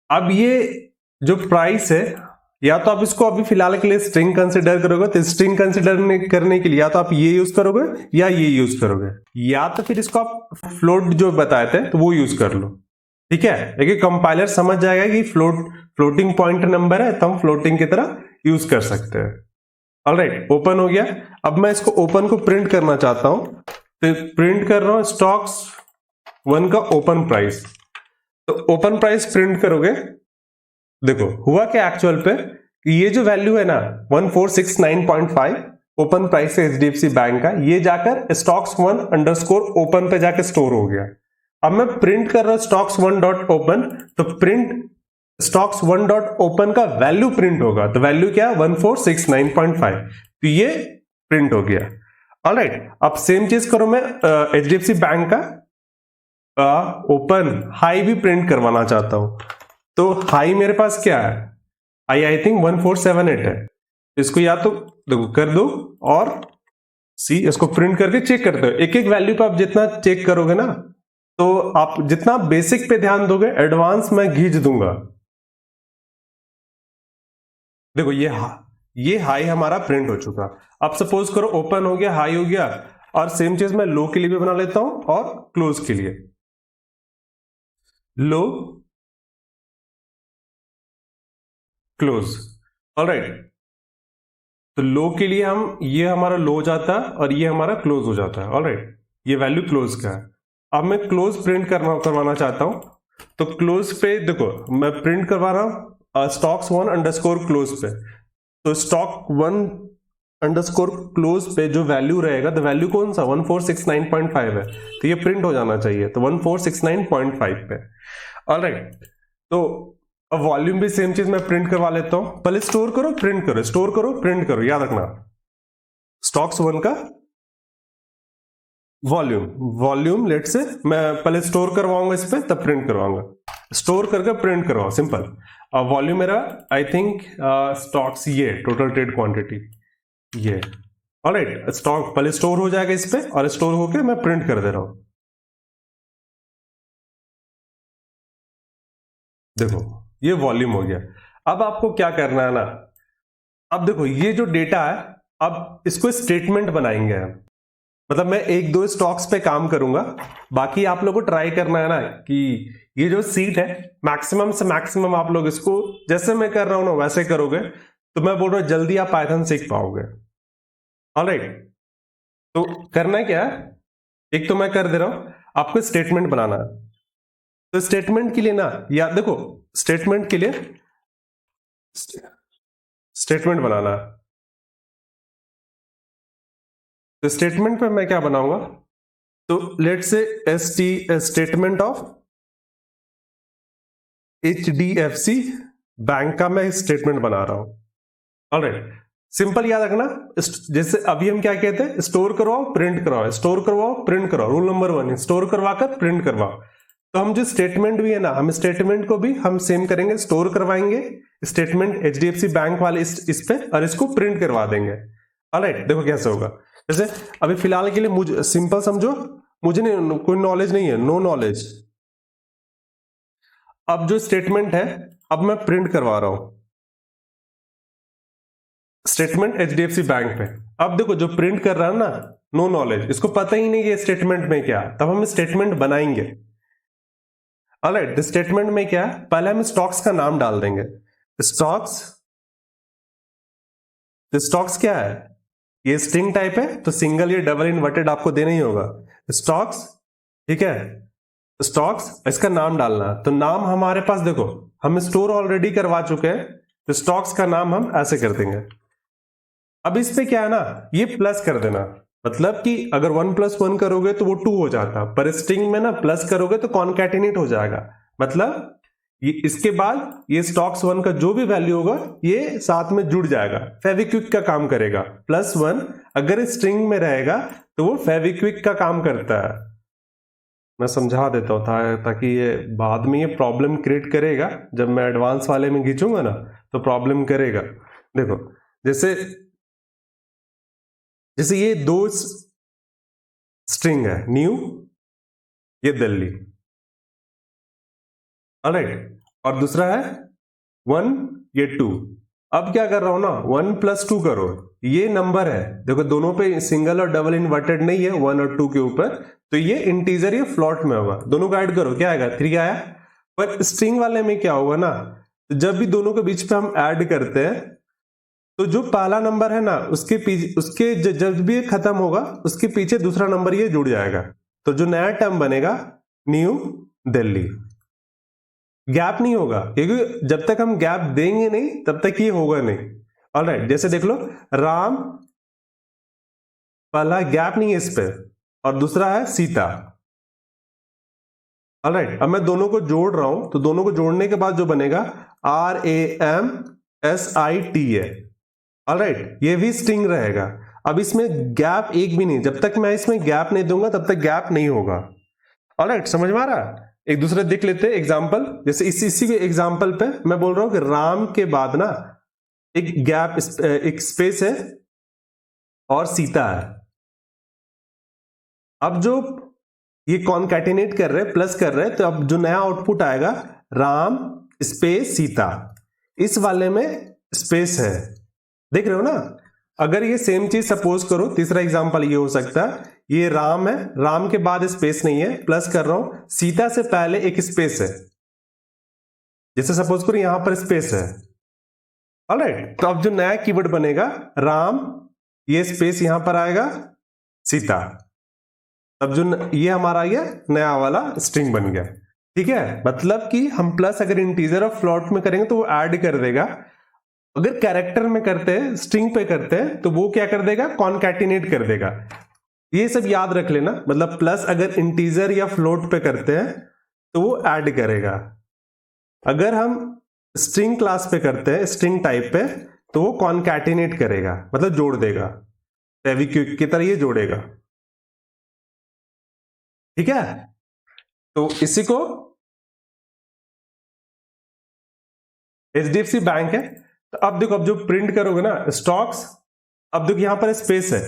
अब ये जो प्राइस है, या तो आप इसको अभी फिलहाल के लिए स्ट्रिंग कंसिडर करोगे, तो स्ट्रिंग कंसिडर करने के लिए या तो आप ये यूज करोगे या ये यूज करोगे, या तो फिर इसको आप फ्लोट जो बताए थे तो वो यूज कर लो। ठीक है, लेकिन कंपाइलर समझ जाएगा कि फ्लोटिंग पॉइंट नंबर है तो हम फ्लोटिंग की तरह यूज कर सकते हैं। ऑलराइट, ओपन हो गया। अब मैं इसको ओपन को प्रिंट करना चाहता हूं, तो प्रिंट कर रहा हूं स्टॉक्स 1 का ओपन प्राइस। तो ओपन प्राइस प्रिंट करोगे, देखो हुआ क्या एक्चुअल पे, ये जो वैल्यू है ना 1469.5 ओपन प्राइस है एचडीएफसी बैंक का, ये जाकर स्टॉक्स 1 अंडरस्कोर ओपन पे जाके स्टोर हो गया। अब मैं प्रिंट कर रहा हूं स्टॉक्स 1 डॉट ओपन, तो प्रिंट स्टॉक्स 1 डॉट ओपन का वैल्यू प्रिंट होगा। तो वैल्यू क्या है 1469.5, तो ये प्रिंट हो गया। ऑलराइट, अब सेम चीज करो मैं एचडीएफसी बैंक का ओपन हाई भी प्रिंट करवाना चाहता हूं। तो हाई मेरे पास क्या है, आई थिंक 1478 है। इसको या तो देखो कर दो और सी इसको प्रिंट करके चेक करते हो। एक एक वैल्यू पे आप जितना चेक करोगे ना, तो आप जितना बेसिक पे ध्यान दोगे, एडवांस मैं खींच दूंगा। देखो ये हाई हमारा प्रिंट हो चुका। अब सपोज करो ओपन हो गया, हाई हो गया, और सेम चीज मैं लो के लिए भी बना लेता हूं और क्लोज के लिए। लो क्लोज, ऑलराइट। तो लो के लिए हम ये हमारा लो हो जाता है और ये हमारा क्लोज हो जाता है। ऑलराइट, ये वैल्यू क्लोज का है। अब मैं क्लोज प्रिंट करवाना चाहता हूं, तो क्लोज पे देखो मैं प्रिंट करवा रहा हूं स्टॉक्स 1 अंडरस्कोर क्लोज पे। तो स्टॉक 1 अंडरस्कोर क्लोज पे जो वैल्यू रहेगा, तो वैल्यू कौन सा 1469.5 है, तो ये प्रिंट हो जाना चाहिए। तो 1469.5 पे। ऑलराइट, तो अब वॉल्यूम भी सेम चीज मैं प्रिंट करवा लेता हूं। पहले स्टोर करो प्रिंट करो, स्टोर करो प्रिंट करो, याद रखना स्टॉक्स 1 का वॉल्यूम लेट से मैं पहले स्टोर करवाऊंगा इस पे, तब प्रिंट करवाऊंगा। स्टोर करके प्रिंट करवाओ, सिंपल। वॉल्यूम मेरा आई थिंक स्टॉक्स ये टोटल ट्रेड क्वांटिटी ये। ऑलराइट, स्टॉक पहले स्टोर हो जाएगा इस पे, और स्टोर होके मैं प्रिंट कर दे रहा हूं। देखो ये वॉल्यूम हो गया। अब आपको क्या करना है ना, अब देखो ये जो डेटा है, अब इसको स्टेटमेंट बनाएंगे हम। मतलब मैं एक दो स्टॉक्स पे काम करूंगा, बाकी आप लोगों को ट्राई करना है ना कि ये जो सीट है मैक्सिमम से मैक्सिमम आप लोग इसको जैसे मैं कर रहा हूं ना वैसे करोगे, तो मैं बोल रहा हूं जल्दी आप पाइथन सीख पाओगे। ऑलराइट, तो करना क्या है, एक तो मैं कर दे रहा हूं, आपको स्टेटमेंट बनाना है। तो स्टेटमेंट के लिए ना, या देखो स्टेटमेंट के लिए स्टेटमेंट बनाना है। तो स्टेटमेंट पे मैं क्या बनाऊंगा, तो लेट से स्टेटमेंट ऑफ एचडीएफसी बैंक का मैं स्टेटमेंट बना रहा हूं। ऑलराइट, सिंपल याद रखना, जैसे अभी हम क्या कहते हैं, स्टोर करवाओ प्रिंट करवाओ, स्टोर करवाओ प्रिंट करवाओ। रूल नंबर 1 स्टोर करवाकर प्रिंट करवाओ। तो हम जो स्टेटमेंट भी है ना, हम स्टेटमेंट को भी हम सेम करेंगे, स्टोर करवाएंगे स्टेटमेंट एचडीएफसी बैंक वाले इस पे, और इसको प्रिंट करवा देंगे। ऑलराइट, देखो कैसे होगा। जैसे अभी फिलहाल के लिए मुझे सिंपल समझो, मुझे नहीं कोई नॉलेज नहीं है, नो नॉलेज। अब जो स्टेटमेंट है, अब मैं प्रिंट करवा रहा हूं स्टेटमेंट एचडीएफसी बैंक पे। अब देखो जो प्रिंट कर रहा है ना, नो नॉलेज, इसको पता ही नहीं है स्टेटमेंट में क्या, तब हम स्टेटमेंट बनाएंगे। ऑलराइट, स्टेटमेंट में क्या, पहले हम स्टॉक्स का नाम डाल देंगे। स्टॉक्स, स्टॉक्स क्या है, ये स्ट्रिंग टाइप है, तो सिंगल या डबल इन्वर्टेड आपको देना ही होगा। स्टॉक्स, ठीक है, स्टॉक्स इसका नाम डालना। तो नाम हमारे पास देखो हम स्टोर ऑलरेडी करवा चुके हैं, तो स्टॉक्स का नाम हम ऐसे कर देंगे। अब इस पे क्या है ना, ये प्लस कर देना, मतलब कि अगर 1 + 1 करोगे तो वो 2 हो जाता, पर स्ट्रिंग में ना प्लस करोगे तो कॉन्कैटिनेट हो जाएगा। मतलब ये इसके बाद ये स्टॉक्स 1 का जो भी वैल्यू होगा ये साथ में जुड़ जाएगा, फेविक्विक का काम करेगा। +1 अगर स्ट्रिंग में रहेगा तो वो फेविक्विक का काम करता है। मैं समझा देता हूं ताकि ये बाद में ये प्रॉब्लम क्रिएट करेगा, जब मैं एडवांस वाले में खींचूंगा ना तो प्रॉब्लम करेगा। देखो जैसे जैसे ये 2 स्ट्रिंग है, न्यू, ये दिल्ली। ऑलराइट, और दूसरा है 1, ये 2। अब क्या कर रहा हूं ना, 1 + 2 करो, ये नंबर है, देखो दोनों पे सिंगल और डबल इन्वर्टेड नहीं है 1 और 2 के ऊपर, तो ये इंटीजर या फ्लॉट में होगा। दोनों का ऐड करो, क्या आएगा 3 आया। पर स्ट्रिंग वाले में क्या होगा ना, जब भी दोनों के बीच पे हम ऐड करते हैं तो जो पहला नंबर है ना उसके पीछे उसके जब भी खत्म होगा उसके पीछे दूसरा नंबर ये जुड़ जाएगा, तो जो नया टर्म बनेगा न्यू दिल्ली। गैप नहीं होगा क्योंकि जब तक हम गैप देंगे नहीं तब तक ये होगा नहीं। ऑलराइट, जैसे देख लो राम, पहला गैप नहीं है इस पे, और दूसरा है सीता। ऑलराइट, अब मैं दोनों को जोड़ रहा हूं, तो दोनों को जोड़ने के बाद जो बनेगा RAMSIT है। ऑलराइट, ये भी स्ट्रिंग रहेगा। अब इसमें गैप एक भी नहीं, जब तक मैं इसमें गैप नहीं दूंगा तब तक गैप नहीं होगा। ऑलराइट, समझ में आ रहा? एक दूसरे देख लेते हैं एग्जांपल। जैसे इसी के एग्जांपल पे मैं बोल रहा हूं कि राम के बाद ना एक गैप, एक स्पेस है और सीता है। अब जो ये कॉन्कैटिनेट कर रहे हैं, प्लस कर रहे हैं, तो अब जो नया आउटपुट आएगा राम स्पेस सीता, इस वाले में स्पेस है, देख रहे हो ना। अगर ये सेम चीज सपोज करो, तीसरा एग्जांपल ये हो सकता है, ये राम है, राम के बाद स्पेस नहीं है, प्लस कर रहा हूं, सीता से पहले एक स्पेस है, जैसे सपोज करो यहां पर स्पेस है। ऑलराइट, तो अब जो नया कीवर्ड बनेगा राम, ये स्पेस यहां पर आएगा, सीता। अब जो ये हमारा ये नया वाला स्ट्रिंग बन गया। ठीक है, मतलब कि हम प्लस अगर इंटीजर और फ्लोट में करेंगे तो वो ऐड कर देगा, अगर कैरेक्टर में करते हैं, स्ट्रिंग पे करते हैं, तो वो क्या कर देगा, कॉन्कैटिनेट कर देगा। ये सब याद रख लेना, मतलब प्लस अगर इंटीजर या फ्लोट पे करते हैं तो वो ऐड करेगा, अगर हम स्ट्रिंग क्लास पे करते हैं, स्ट्रिंग टाइप पे, तो वो कॉन्कैटिनेट करेगा, मतलब जोड़ देगा, फेविक्विक की तरह ये जोड़ेगा। ठीक है, तो इसी को HDFC बैंक है। तो अब देखो, अब जो प्रिंट करोगे ना स्टॉक्स, अब देखो यहां पर स्पेस है,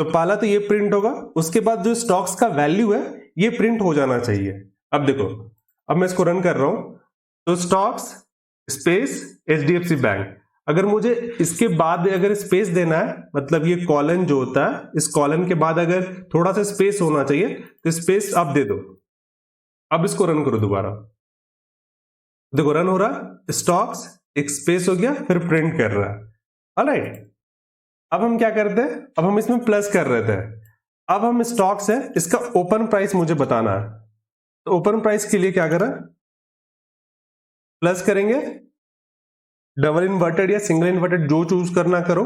तो पहला तो ये प्रिंट होगा, उसके बाद जो स्टॉक्स का वैल्यू है ये प्रिंट हो जाना चाहिए। अब देखो, अब मैं इसको रन कर रहा हूं, तो स्टॉक्स स्पेस HDFC बैंक, अगर मुझे इसके बाद अगर स्पेस देना है, मतलब ये कॉलन जो होता है, इस कॉलन के बाद अगर थोड़ा सा स्पेस होना चाहिए, तो स्पेस अब दे दो। अब इसको रन करो दोबारा, देखो रन हो रहा, स्टॉक्स एक स्पेस हो गया, फिर प्रिंट कर रहा है। ऑलराइट, अब हम क्या करते हैं, अब हम इसमें प्लस कर रहे थे, अब हम स्टॉक्स है, इसका ओपन प्राइस मुझे बताना है, तो ओपन प्राइस के लिए क्या करें, प्लस करेंगे, डबल इन्वर्टेड या सिंगल इन्वर्टेड जो चूज करना करो,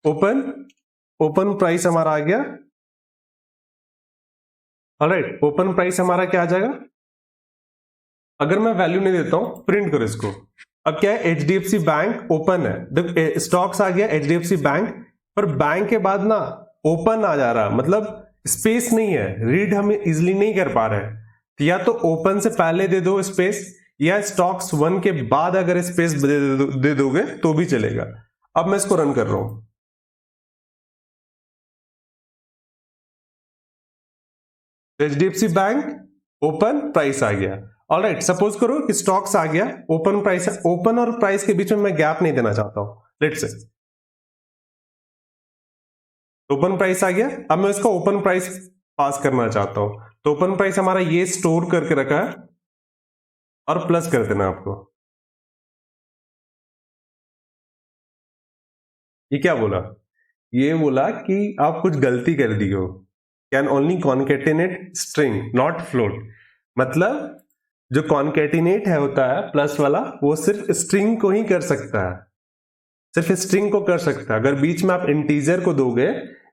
ओपन प्राइस हमारा आ गया। ऑलराइट, ओपन प्राइस हमारा क्या आ जाएगा, अगर मैं वैल्यू नहीं देता हूं, प्रिंट करो इसको। अब क्या है, HDFC बैंक ओपन है, स्टॉक्स आ गया HDFC बैंक, पर बैंक के बाद ना ओपन आ जा रहा, मतलब स्पेस नहीं है, रीड हम इजिली नहीं कर पा रहे, तो या तो ओपन से पहले दे दो स्पेस, या स्टॉक्स 1 के बाद अगर स्पेस दे दोगे तो भी चलेगा। अब मैं इसको रन कर रहा हूं, HDFC बैंक ओपन प्राइस आ गया। ऑलराइट, सपोज करो कि स्टॉक्स आ गया, ओपन प्राइस है, ओपन और प्राइस के बीच में मैं गैप नहीं देना चाहता हूं, लेट्स से ओपन प्राइस आ गया, अब मैं इसका ओपन प्राइस पास करना चाहता हूं, तो ओपन प्राइस हमारा ये स्टोर करके रखा है, और प्लस कर देना आपको। ये क्या बोला, ये बोला कि आप कुछ गलती कर दी हो, can only concatenate string not float, मतलब जो कॉन्केटिनेट है होता है प्लस वाला, वो सिर्फ स्ट्रिंग को ही कर सकता है, सिर्फ स्ट्रिंग को कर सकता है। अगर बीच में आप इंटीजर को दोगे,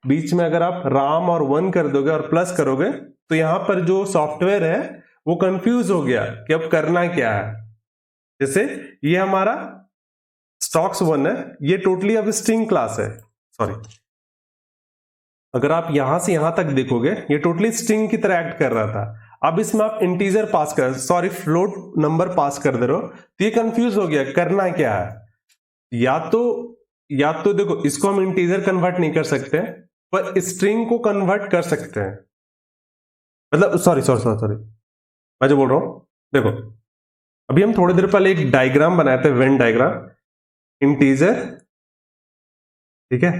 बीच में अगर आप राम और 1 कर दोगे और प्लस करोगे, तो यहां पर जो सॉफ्टवेयर है वो कंफ्यूज हो गया कि अब करना क्या है। जैसे ये हमारा स्टॉक्स 1 है, ये टोटली अब स्ट्रिंग क्लास है, सॉरी, अगर आप यहां से यहां तक देखोगे ये टोटली स्ट्रिंग की तरह एक्ट कर रहा था, अब इसमें आप इंटीजर पास कर, सॉरी फ्लोट नंबर पास कर दे रहे हो, तो ये कंफ्यूज हो गया करना क्या है। या तो देखो, इसको हम इंटीजर कन्वर्ट नहीं कर सकते, पर स्ट्रिंग को कन्वर्ट कर सकते हैं, मतलब सॉरी मैं जो बोल रहा हूं, देखो अभी हम थोड़ी देर पहले एक डायग्राम बनाए थे, वेन डायग्राम, इंटीजर, ठीक है,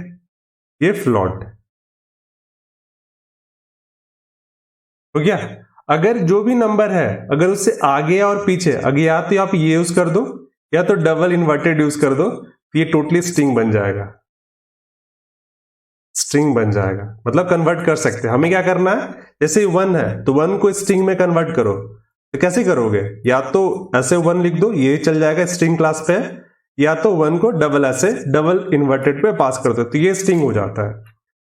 ये फ्लोट हो गया। अगर जो भी नंबर है अगर उससे आगे और पीछे, अगर या तो आप ये यूज कर दो, या तो डबल इन्वर्टेड यूज कर दो, तो ये टोटली स्ट्रिंग बन जाएगा, स्ट्रिंग बन जाएगा, मतलब कन्वर्ट कर सकते हैं। हमें क्या करना है, जैसे 1 है तो 1 को स्ट्रिंग में कन्वर्ट करो, तो कैसे करोगे, या तो ऐसे 1 लिख दो, ये चल जाएगा स्ट्रिंग क्लास पे, या तो 1 को डबल ऐसे डबल इन्वर्टेड पे पास कर दो, तो ये स्ट्रिंग हो जाता है।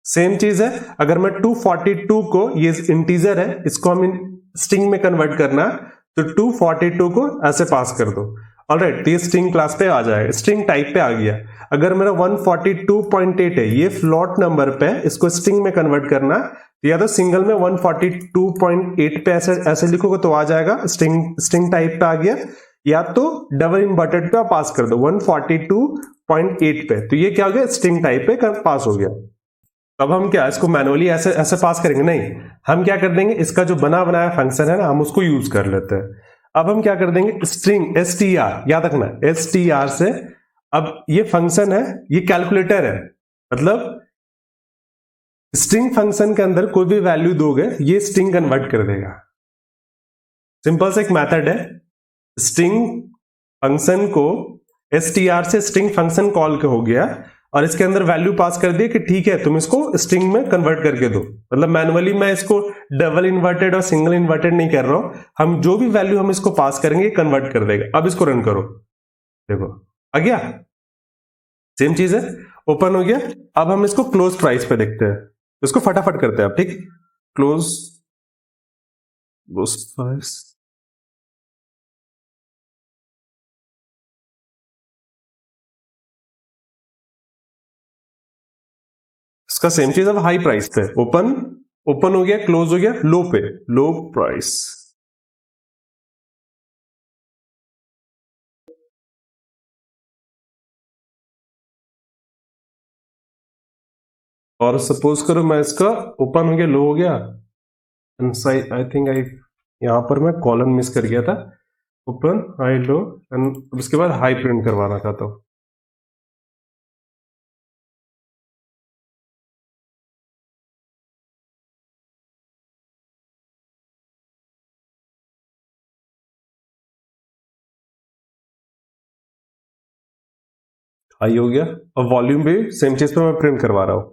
सेम चीज है, अगर मैं 242 को, ये इंटीजर है, इसको हम स्ट्रिंग में कन्वर्ट करना है, तो 242 को ऐसे पास कर दो। ऑलराइट, तो ये स्ट्रिंग क्लास पे आ जाएगा, स्ट्रिंग टाइप पे आ गया। अगर मेरा 142.8 है, ये फ्लोट नंबर पे, इसको स्ट्रिंग में कन्वर्ट करना, या तो सिंगल में 142.8 पे ऐसे लिखोगे तो आ जाएगा, स्ट्रिंग टाइप पे आ गया, या तो डबल इन्वर्टेड पे पास कर दो 142.8 पे, तो ये क्या हो गया, स्ट्रिंग टाइप पे पास हो गया। अब हम क्या इसको मैनुअली ऐसे ऐसे पास करेंगे, नहीं, हम क्या कर देंगे, इसका जो बना बनाया फंक्शन है ना, हम उसको यूज कर लेते हैं। अब हम क्या कर देंगे, स्ट्रिंग str, याद रखना str से, अब ये फंक्शन है, ये कैलकुलेटर है, मतलब स्ट्रिंग फंक्शन के अंदर कोई भी वैल्यू दोगे, ये स्ट्रिंग कन्वर्ट कर देगा। सिंपल सा एक मेथड है, स्ट्रिंग फंक्शन को str से स्ट्रिंग फंक्शन कॉल के हो गया, और इसके अंदर वैल्यू पास कर दिया कि ठीक है तुम इसको स्ट्रिंग में कन्वर्ट करके दो, मतलब मैनुअली मैं इसको डबल इन्वर्टेड और सिंगल इन्वर्टेड नहीं कर रहा हूं, हम जो भी वैल्यू हम इसको पास करेंगे कन्वर्ट कर देगा। अब इसको रन करो, देखो आ गया, सेम चीज है, ओपन हो गया। अब हम इसको क्लोज प्राइस पे देखते हैं, इसको फटाफट करते हैं अब, ठीक, क्लोज प्राइस, इसका सेम चीज, अब हाई प्राइस पे ओपन, ओपन हो गया, क्लोज हो गया, लो पे, लो प्राइस, और सपोज करो मैं इसका ओपन हो गया, लो हो गया, आई थिंक यहां पर मैं कॉलम मिस कर गया था, ओपन हाई लो, एंड उसके बाद हाई प्रिंट करवाना चाहता हूं। हाई हो गया, और वॉल्यूम भी सेम चीज पे मैं प्रिंट करवा रहा हूं।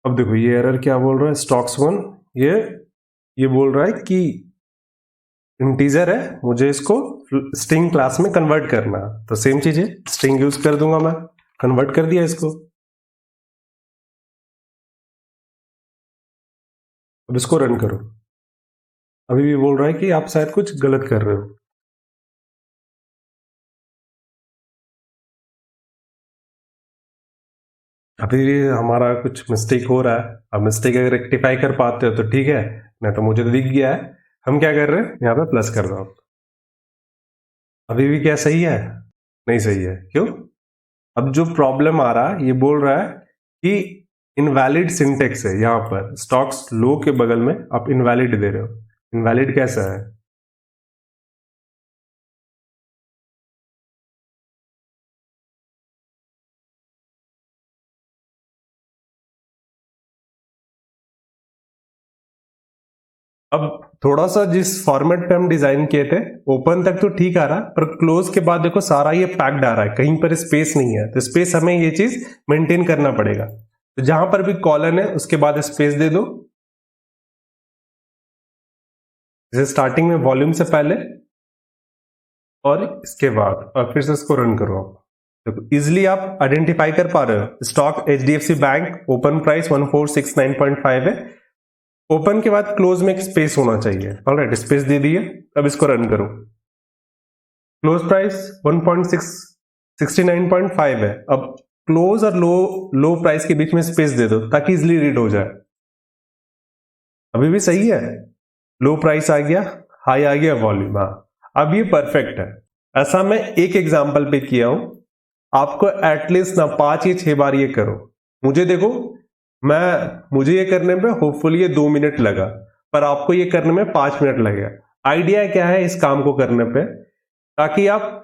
अब देखो ये एरर क्या बोल रहा है, स्टॉक्स 1, ये बोल रहा है कि इंटीजर है, मुझे इसको स्ट्रिंग क्लास में कन्वर्ट करना, तो सेम चीज है, स्ट्रिंग यूज कर दूंगा मैं, कन्वर्ट कर दिया इसको। अब इसको रन करो, अभी भी बोल रहा है कि आप शायद कुछ गलत कर रहे हो। अभी भी हमारा कुछ मिस्टेक हो रहा है, अब मिस्टेक अगर रेक्टिफाई कर पाते हो तो ठीक है, नहीं तो मुझे तो दिख गया है। हम क्या कर रहे हैं, यहाँ पे प्लस कर रहा हूं, अभी भी क्या सही है, नहीं सही है, क्यों, अब जो प्रॉब्लम आ रहा है, ये बोल रहा है कि इनवैलिड सिंटेक्स है, यहां पर स्टॉक्स लो के बगल में आप इनवैलिड दे रहे हो, इनवैलिड कैसा है, अब थोड़ा सा जिस फॉर्मेट पे हम डिजाइन किए थे, ओपन तक तो ठीक आ रहा, पर क्लोज के बाद देखो सारा ये पैक्ड आ रहा है, कहीं पर स्पेस नहीं है, तो स्पेस हमें ये चीज मेंटेन करना पड़ेगा, तो जहां पर भी कॉलन है उसके बाद स्पेस दे दो, जैसे स्टार्टिंग में वॉल्यूम से पहले और इसके बाद, और फिर से इसको रन करो आप, देखो इजिली आप आइडेंटिफाई कर पा रहे हो, stock HDFC bank, open price 1469.5 है, ओपन के बाद क्लोज में एक स्पेस होना चाहिए, ऑलराइट, स्पेस दे दिए। अब इसको रन करो, क्लोज प्राइस 169.5 है, अब क्लोज और लो प्राइस के बीच में स्पेस दे दो ताकि इजिली रीड हो जाए। अभी भी सही है, लो प्राइस आ गया, हाई आ गया, वॉल्यूम, हाँ अब ये परफेक्ट है। ऐसा मैं एक एग्जांपल पे किया हूं, आपको एटलीस्ट ना 5 या 6 बार ये करो। मुझे देखो, मुझे ये करने में होपफुली ये 2 मिनट लगा, पर आपको ये करने में 5 मिनट लगेगा। आइडिया क्या है इस काम को करने पे, ताकि आप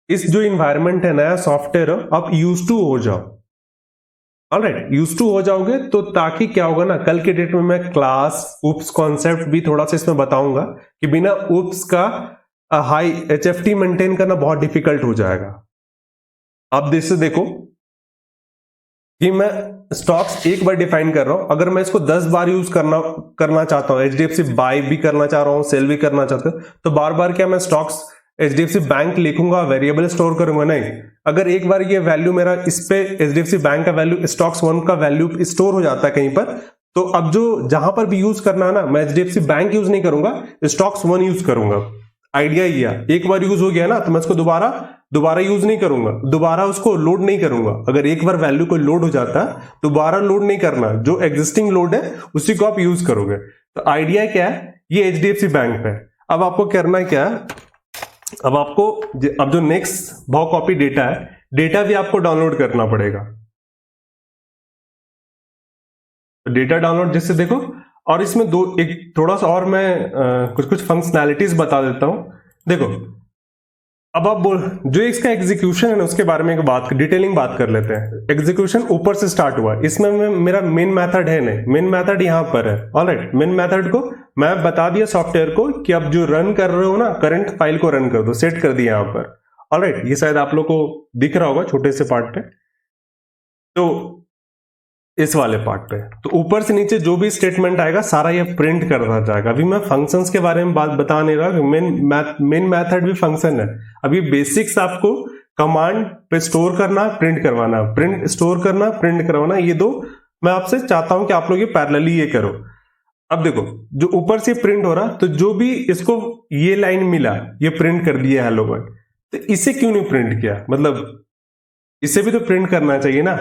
इस जो इन्वायरमेंट है, नया सॉफ्टवेयर हो, आप यूज टू हो जाओ। ऑलराइट, यूज टू हो जाओगे तो ताकि क्या होगा ना, कल के डेट में मैं क्लास उप्स कॉन्सेप्ट भी थोड़ा सा इसमें बताऊंगा कि बिना उप्स का हाई HFT मेंटेन करना बहुत डिफिकल्ट हो जाएगा। आप जैसे देखो कि मैं स्टॉक्स एक बार डिफाइन कर रहा हूं, अगर मैं इसको 10 बार यूज करना चाहता हूं, HDFC बाय भी करना चाह रहा हूं, सेल भी करना चाहता हूं, तो बार बार क्या मैं स्टॉक्स HDFC बैंक लिखूंगा, वेरिएबल स्टोर करूंगा? नहीं। अगर एक बार ये वैल्यू मेरा इस पे HDFC बैंक का वैल्यू, स्टॉक्स 1 का वैल्यू स्टोर हो जाता है कहीं पर, तो अब जो जहां पर भी यूज करना है ना, मैं HDFC बैंक यूज नहीं करूंगा, स्टॉक्स 1 यूज करूंगा। आइडिया ये है, एक बार यूज हो गया ना तो मैं इसको दोबारा यूज नहीं करूंगा, दोबारा उसको लोड नहीं करूंगा। अगर एक बार वैल्यू को लोड हो जाता है, दोबारा लोड नहीं करना, जो एग्जिस्टिंग लोड है उसी को आप यूज करोगे। तो आइडिया क्या है, ये HDFC बैंक पे। अब आपको करना क्या है, अब जो नेक्स्ट भाव कॉपी डेटा है, डेटा भी आपको डाउनलोड करना पड़ेगा। तो डेटा डाउनलोड जैसे देखो, और इसमें एक थोड़ा सा और मैं कुछ फंक्शनैलिटीज बता देता हूं। देखो, अब आप जो इसका एग्जीक्यूशन है ना, उसके बारे में डिटेलिंग बात कर लेते हैं। एग्जीक्यूशन ऊपर से स्टार्ट हुआ, इसमें मेरा मेन मेथड है नहीं, मेन मेथड यहां पर है। ऑलराइट, मेन मेथड को मैं बता दिया सॉफ्टवेयर को कि अब जो रन कर रहे हो ना, करंट फाइल को रन कर दो, सेट कर दिया यहां पर। ऑलराइट, ये शायद आप लोग को दिख रहा होगा छोटे से पार्ट पे। तो इस वाले पार्ट पे तो ऊपर से नीचे जो भी स्टेटमेंट आएगा सारा ये प्रिंट करना जाएगा। अभी मैं फंक्शंस के बारे में बात बता नहीं रहा, मेन मेथड भी फंक्शन है। अभी बेसिक्स आपको कमांड पे स्टोर करना, प्रिंट करवाना, स्टोर करना, प्रिंट करवाना, ये दो मैं आपसे चाहता हूं कि आप लोग ये पैरेलली ये करो। अब देखो, जो ऊपर से प्रिंट हो रहा, तो जो भी इसको ये लाइन मिला, ये प्रिंट कर दिया हेलो वर्ल्ड, तो इसे क्यों नहीं प्रिंट किया? मतलब इसे भी तो प्रिंट करना चाहिए ना।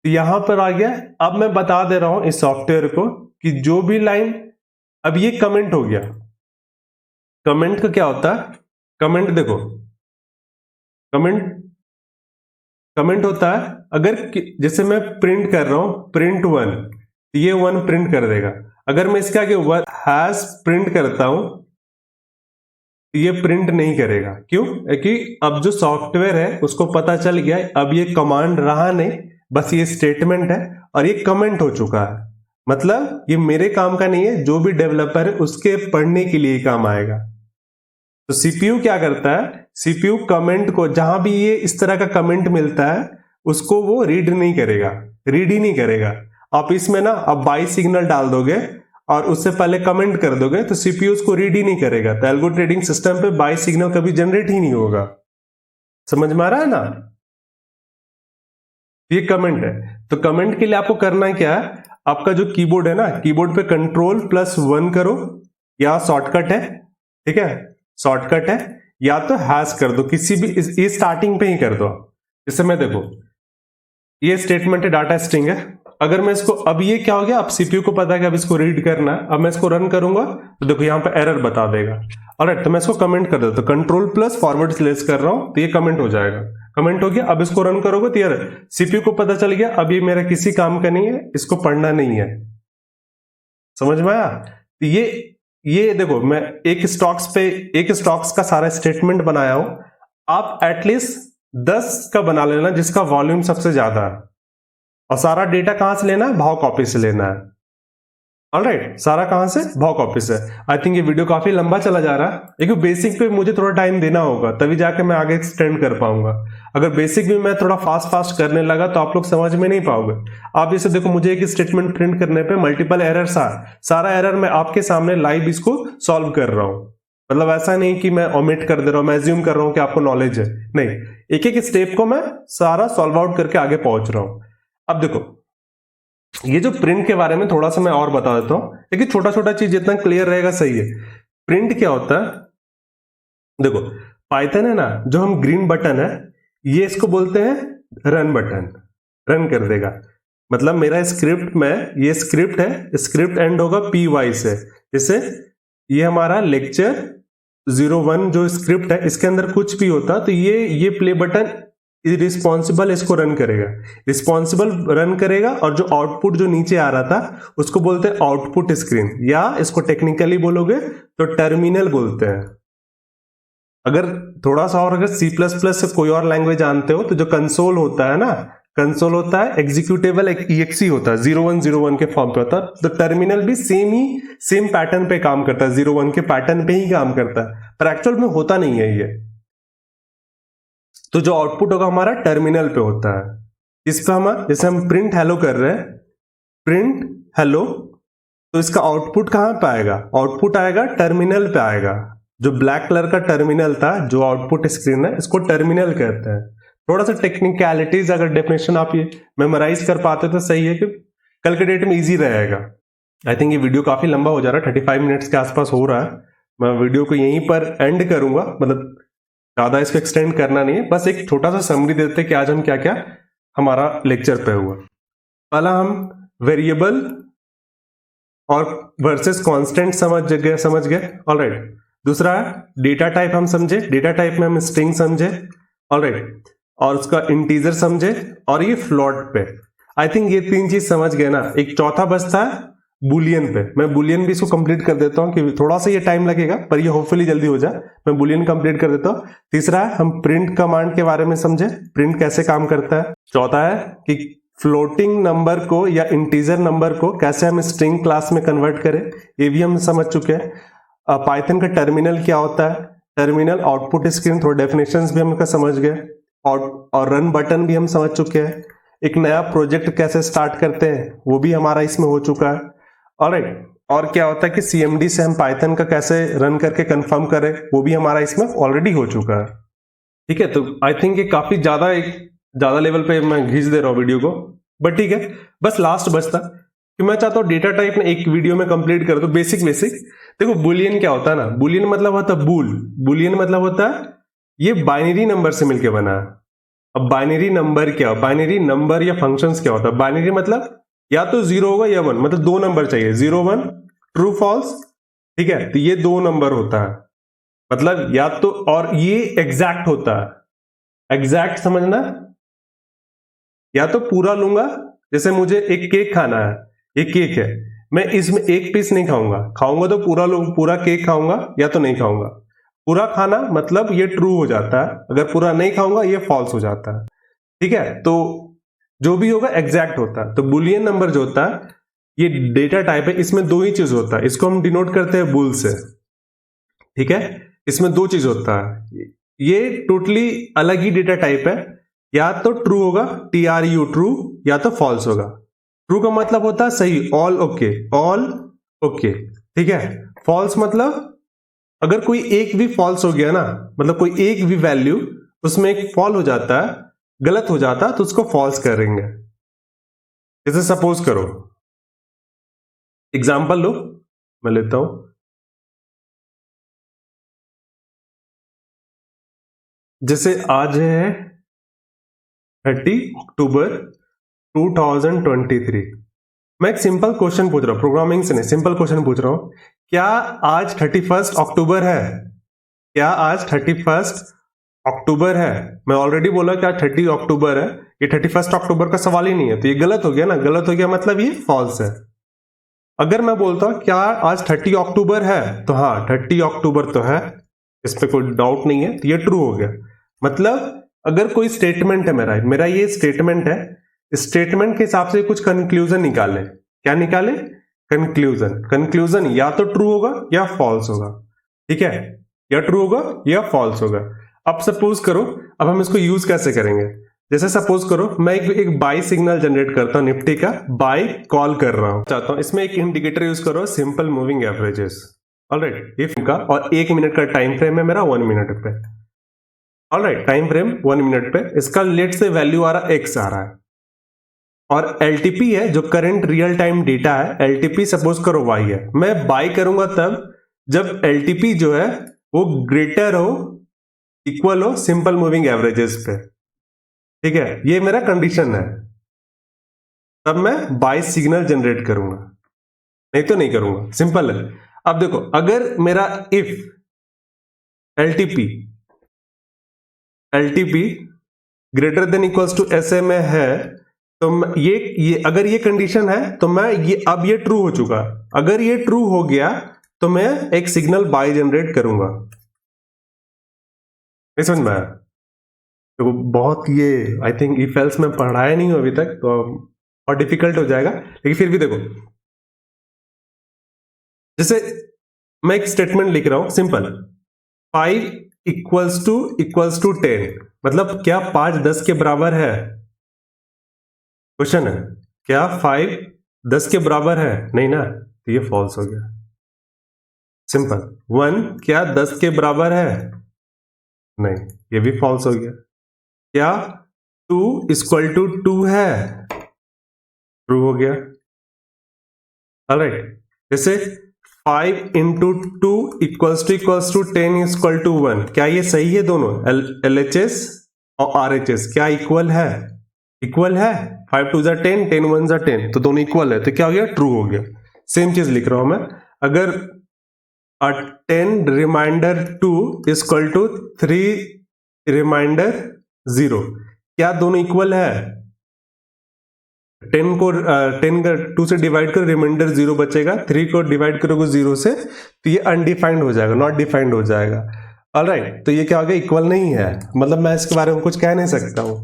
यहां पर आ गया। अब मैं बता दे रहा हूं इस सॉफ्टवेयर को कि जो भी लाइन, अब ये कमेंट हो गया। कमेंट का क्या होता है? कमेंट देखो, कमेंट होता है अगर जैसे मैं प्रिंट कर रहा हूं प्रिंट 1, ये 1 प्रिंट कर देगा। अगर मैं इसके आगे हैश प्रिंट करता हूं, ये प्रिंट नहीं करेगा। क्यों? क्योंकि अब जो सॉफ्टवेयर है उसको पता चल गया अब ये कमांड रहा नहीं, बस ये स्टेटमेंट है और ये कमेंट हो चुका है। मतलब ये मेरे काम का नहीं है, जो भी डेवलपर है उसके पढ़ने के लिए काम आएगा। तो सीपीयू क्या करता है, सीपीयू कमेंट को, जहां भी ये इस तरह का कमेंट मिलता है उसको वो रीड नहीं करेगा, रीड ही नहीं करेगा। आप इसमें ना अब बाई सिग्नल डाल दोगे और उससे पहले कमेंट कर दोगे तो सीपीयू उसको रीड ही नहीं करेगा। तो एल्गो ट्रेडिंग सिस्टम पे बाई सिग्नल कभी जनरेट ही नहीं होगा। समझ में आ रहा है ना? ये कमेंट है। तो कमेंट के लिए आपको करना है क्या है, आपका जो कीबोर्ड है ना, कीबोर्ड पे Ctrl+1 करो, या शॉर्टकट है, ठीक है, शॉर्टकट है, या तो हैश कर दो, किसी भी ये स्टार्टिंग पे ही कर दो। जैसे मैं देखो, ये स्टेटमेंट है, डाटा स्ट्रिंग है। अगर मैं इसको, अब ये क्या हो गया, अब सीपीयू को पता है कि अब इसको रीड करना है। अब मैं इसको रन करूंगा तो देखो यहां पे एरर बता देगा। ऑलराइट, तो मैं इसको कमेंट कर देता हूं, Ctrl+// कर रहा हूं तो ये कमेंट हो जाएगा। कमेंट हो गया। अब इसको रन करोगे तो यार सीपीयू को पता चल गया अब ये मेरा किसी काम का नहीं है, इसको पढ़ना नहीं है। समझ में आया? तो ये देखो, मैं एक स्टॉक्स का सारा स्टेटमेंट बनाया हूं। आप एटलीस्ट 10 का बना लेना जिसका वॉल्यूम सबसे ज्यादा है, और सारा डेटा कहां से लेना है, भाव कॉपी से लेना है। ऑलराइट, सारा कहां से, भाव कॉपी से। आई थिंक ये वीडियो काफी लंबा चला जा रहा है, लेकिन बेसिक पे मुझे थोड़ा टाइम देना होगा तभी जाके मैं आगे एक्सटेंड कर पाऊंगा। अगर बेसिक भी मैं थोड़ा फास्ट करने लगा तो आप लोग समझ में नहीं पाओगे। आप इसे देखो, मुझे एक स्टेटमेंट प्रिंट करने पे मल्टीपल एरर्स आ, सारा एरर मैं आपके सामने लाइव इसको सॉल्व कर रहा हूं। मतलब ऐसा नहीं कि मैं ओमिट कर दे रहा हूं, मैं एज्यूम कर रहा हूं कि आपको नॉलेज है, नहीं, एक एक स्टेप को मैं सारा सॉल्व आउट करके आगे पहुंच रहा हूं। अब देखो, ये जो प्रिंट के बारे में थोड़ा सा मैं और बता देता हूं, लेकिन छोटा छोटा चीज जितना क्लियर रहेगा सही है। प्रिंट क्या होता है, देखो पाइथन है ना, जो हम ग्रीन बटन है, ये इसको बोलते हैं रन बटन, रन कर देगा। मतलब मेरा स्क्रिप्ट में, ये स्क्रिप्ट है, स्क्रिप्ट एंड होगा py से। जैसे ये हमारा लेक्चर 01 जो स्क्रिप्ट है, इसके अंदर कुछ भी होता तो ये प्ले बटन रिस्पॉन्सिबल इसको रन करेगा, रिस्पॉन्सिबल रन करेगा। और जो आउटपुट जो नीचे आ रहा था उसको बोलते हैं आउटपुट स्क्रीन, या इसको टेक्निकली बोलोगे तो टर्मिनल बोलते हैं। अगर थोड़ा सा और अगर C++ से कोई और लैंग्वेज जानते हो तो जो कंसोल होता है ना, कंसोल होता है, एग्जीक्यूटेबल एक EXE होता है, 0101 के फॉर्म पे होता है। तो टर्मिनल भी सेम पैटर्न पे काम करता है, 01 के पैटर्न पे ही काम करता है, पर एक्चुअल में होता नहीं है ये। तो जो आउटपुट होगा हमारा टर्मिनल पे होता है। इस पे हम जैसे हम प्रिंट हेलो कर रहे हैं, प्रिंट हेलो, तो इसका आउटपुट कहां पे आएगा? आउटपुट आएगा टर्मिनल पे आएगा। जो ब्लैक कलर का टर्मिनल था, जो आउटपुट स्क्रीन है, इसको टर्मिनल कहते हैं। थोड़ा सा टेक्निकलिटीज, अगर डेफिनेशन आप ये मेमोराइज कर पाते तो सही है कि कल के डेट में इजी रहेगा। आई थिंक ये वीडियो काफी लंबा हो जा रहा है, 35 मिनट्स के आसपास हो रहा है। मैं वीडियो को यहीं पर एंड करूंगा, मतलब ज्यादा इसको एक्सटेंड करना नहीं है, बस एक छोटा सा समरी देते हैं कि आज हम क्या क्या हमारा लेक्चर पे हुआ। पहला हम वेरिएबल और वर्सेस कांस्टेंट समझ गए, ऑलराइट। दूसरा डेटा टाइप हम समझे, डेटा टाइप में हम स्ट्रिंग समझे, ऑलराइट, और उसका इंटीजर समझे, और ये फ्लोट पे। आई थिंक ये 3 चीज समझ गए ना। एक चौथा बचता है बुलियन पे। मैं बुलियन भी इसको कंप्लीट कर देता हूं कि थोड़ा सा ये टाइम लगेगा, पर ये होपफुली जल्दी हो जाए। मैं बुलियन कंप्लीट कर देता हूं। तीसरा है हम प्रिंट कमांड के बारे में समझे, प्रिंट कैसे काम करता है। चौथा है कि फ्लोटिंग नंबर को या इंटीजर नंबर को कैसे हम स्ट्रिंग क्लास में कन्वर्ट करें, ये भी हम समझ चुके हैं। पाइथन का टर्मिनल क्या होता है, टर्मिनल, आउटपुट स्क्रीन, थोड़े डेफिनेशंस भी हम समझ गए, और रन बटन भी हम समझ चुके हैं। एक नया प्रोजेक्ट कैसे स्टार्ट करते हैं वो भी हमारा इसमें हो चुका है, ऑलराइट। और क्या होता है कि CMD से हम पाइथन का कैसे रन करके कंफर्म करें, वो भी हमारा इसमें ऑलरेडी हो चुका है। ठीक है, तो आई थिंक ये काफी ज्यादा लेवल पे मैं खींच दे रहा हूँ वीडियो को, बट ठीक है। बस लास्ट बचता कि मैं चाहता हूँ डेटा टाइप में एक वीडियो में कंप्लीट कर दो। बेसिक देखो, बुलियन क्या होता है ना, बुलियन मतलब होता है बुलियन मतलब होता है ये बाइनरी नंबर से मिलके बना है। अब बाइनरी नंबर क्या, बाइनरी नंबर या फंक्शंस क्या होता है? बाइनरी मतलब या तो 0 होगा या 1, मतलब 2 नंबर चाहिए, 0 1, ट्रू फॉल्स। ठीक है, तो ये 2 नंबर होता है, मतलब या तो, और ये एग्जैक्ट होता है, एग्जैक्ट समझना। या तो पूरा लूंगा, जैसे मुझे एक केक खाना है, ये केक है, मैं इसमें एक पीस नहीं खाऊंगा तो पूरा केक खाऊंगा या तो नहीं खाऊंगा। पूरा खाना मतलब ये ट्रू हो जाता है, अगर पूरा नहीं खाऊंगा ये फॉल्स हो जाता है। ठीक है, तो जो भी होगा एग्जैक्ट होता है। तो बुलियन नंबर जो होता है ये डेटा टाइप है, इसमें 2 ही चीज होता है, इसको हम डिनोट करते हैं बुल से। ठीक है, इसमें 2 चीज होता है, ये टोटली अलग ही डेटा टाइप है। या तो ट्रू होगा, TRU ट्रू, या तो फॉल्स होगा। ट्रू का मतलब होता है सही, ऑल ओके। ठीक है, फॉल्स मतलब अगर कोई एक भी फॉल्स हो गया ना, मतलब कोई एक भी वैल्यू उसमें एक फॉल हो जाता है, गलत हो जाता है, तो उसको फॉल्स करेंगे। जैसे सपोज करो, एग्जांपल लो, मैं लेता हूं, जैसे आज है 30 अक्टूबर 2023। मैं एक सिंपल क्वेश्चन पूछ रहा हूं, प्रोग्रामिंग से नहीं, सिंपल क्वेश्चन पूछ रहा हूं, क्या आज 31 अक्टूबर है? क्या आज 31 अक्टूबर है? मैं ऑलरेडी बोला कि आज 30 अक्टूबर है, ये 31 अक्टूबर का सवाल ही नहीं है, तो ये गलत हो गया ना, गलत हो गया मतलब ये फॉल्स है। अगर मैं बोलता हूं क्या आज 30 अक्टूबर है, तो हाँ 30 अक्टूबर तो है, इस पे कोई डाउट नहीं है, तो ये ट्रू हो गया। मतलब अगर कोई स्टेटमेंट है, मेरा ये स्टेटमेंट है, स्टेटमेंट के हिसाब से कुछ कंक्लूजन निकाले, क्या निकाले? कंक्लूजन या तो ट्रू होगा या फॉल्स होगा। ठीक है, या ट्रू होगा या फॉल्स होगा। अब सपोज करो, अब हम इसको यूज कैसे करेंगे? जैसे सपोज करो मैं एक बाई सिग्नल जनरेट करता हूं, निफ्टी का बाई कॉल कर रहा हूं, चाहता हूं इसमें एक इंडिकेटर यूज करो, simple moving averages, alright, if का, और 1 मिनट का टाइम फ्रेम है मेरा 1 मिनट पे, ऑलराइट, टाइम फ्रेम 1 मिनट पे, इसका लेट से वैल्यू आ रहा x आ रहा है, और LTP है जो करंट रियल टाइम डेटा है, LTP सपोज करो y है। मैं बाई करूंगा तब जब LTP जो है वो ग्रेटर हो, इक्वल हो सिंपल मूविंग एवरेजेस पे। ठीक है, ये मेरा कंडीशन है, तब मैं बाई सिग्नल जनरेट करूंगा, नहीं तो नहीं करूंगा, सिंपल है। अब देखो, अगर मेरा if LTP greater than equals to SMA है, तो ये अगर ये कंडीशन है तो मैं अब ये ट्रू हो चुका। अगर ये ट्रू हो गया तो मैं एक सिग्नल बाई जनरेट करूंगा। समझ में आया? तो बहुत ये आई थिंक इफ एल्स में पढ़ाया नहीं हूं अभी तक, तो और डिफिकल्ट हो जाएगा, लेकिन फिर भी देखो, जैसे मैं एक स्टेटमेंट लिख रहा हूं सिंपल, 5 इक्वल्स टू 10, मतलब क्या 5 10 के बराबर है? क्वेश्चन है, क्या 5 10 के बराबर है? नहीं ना, तो ये फॉल्स हो गया। सिंपल। 1 क्या 10 के बराबर है? नहीं, ये भी फॉल्स हो गया। क्या 2 इक्वल टू 2 है? ट्रू हो गया। ऑलराइट, जैसे 5 into 2 equals to 10 equal to 1, क्या ये सही है? दोनों LHS और RHS क्या इक्वल है? इक्वल है। 5 2 10, 10 1 10, तो दोनों इक्वल है, तो क्या हो गया? ट्रू हो गया। सेम चीज लिख रहा हूं मैं, अगर 10 रिमाइंडर 2 इक्वल टू 3 रिमाइंडर 0, क्या दोनों इक्वल है? 10 को 2 से डिवाइड करो, रिमाइंडर 0 बचेगा, 3 को डिवाइड करोगे 0 से, तो ये अनडिफाइंड हो जाएगा, नॉट डिफाइंड हो जाएगा। ऑलराइट, तो ये क्या हो गया? इक्वल नहीं है, मतलब मैं इसके बारे में कुछ कह नहीं सकता हूं,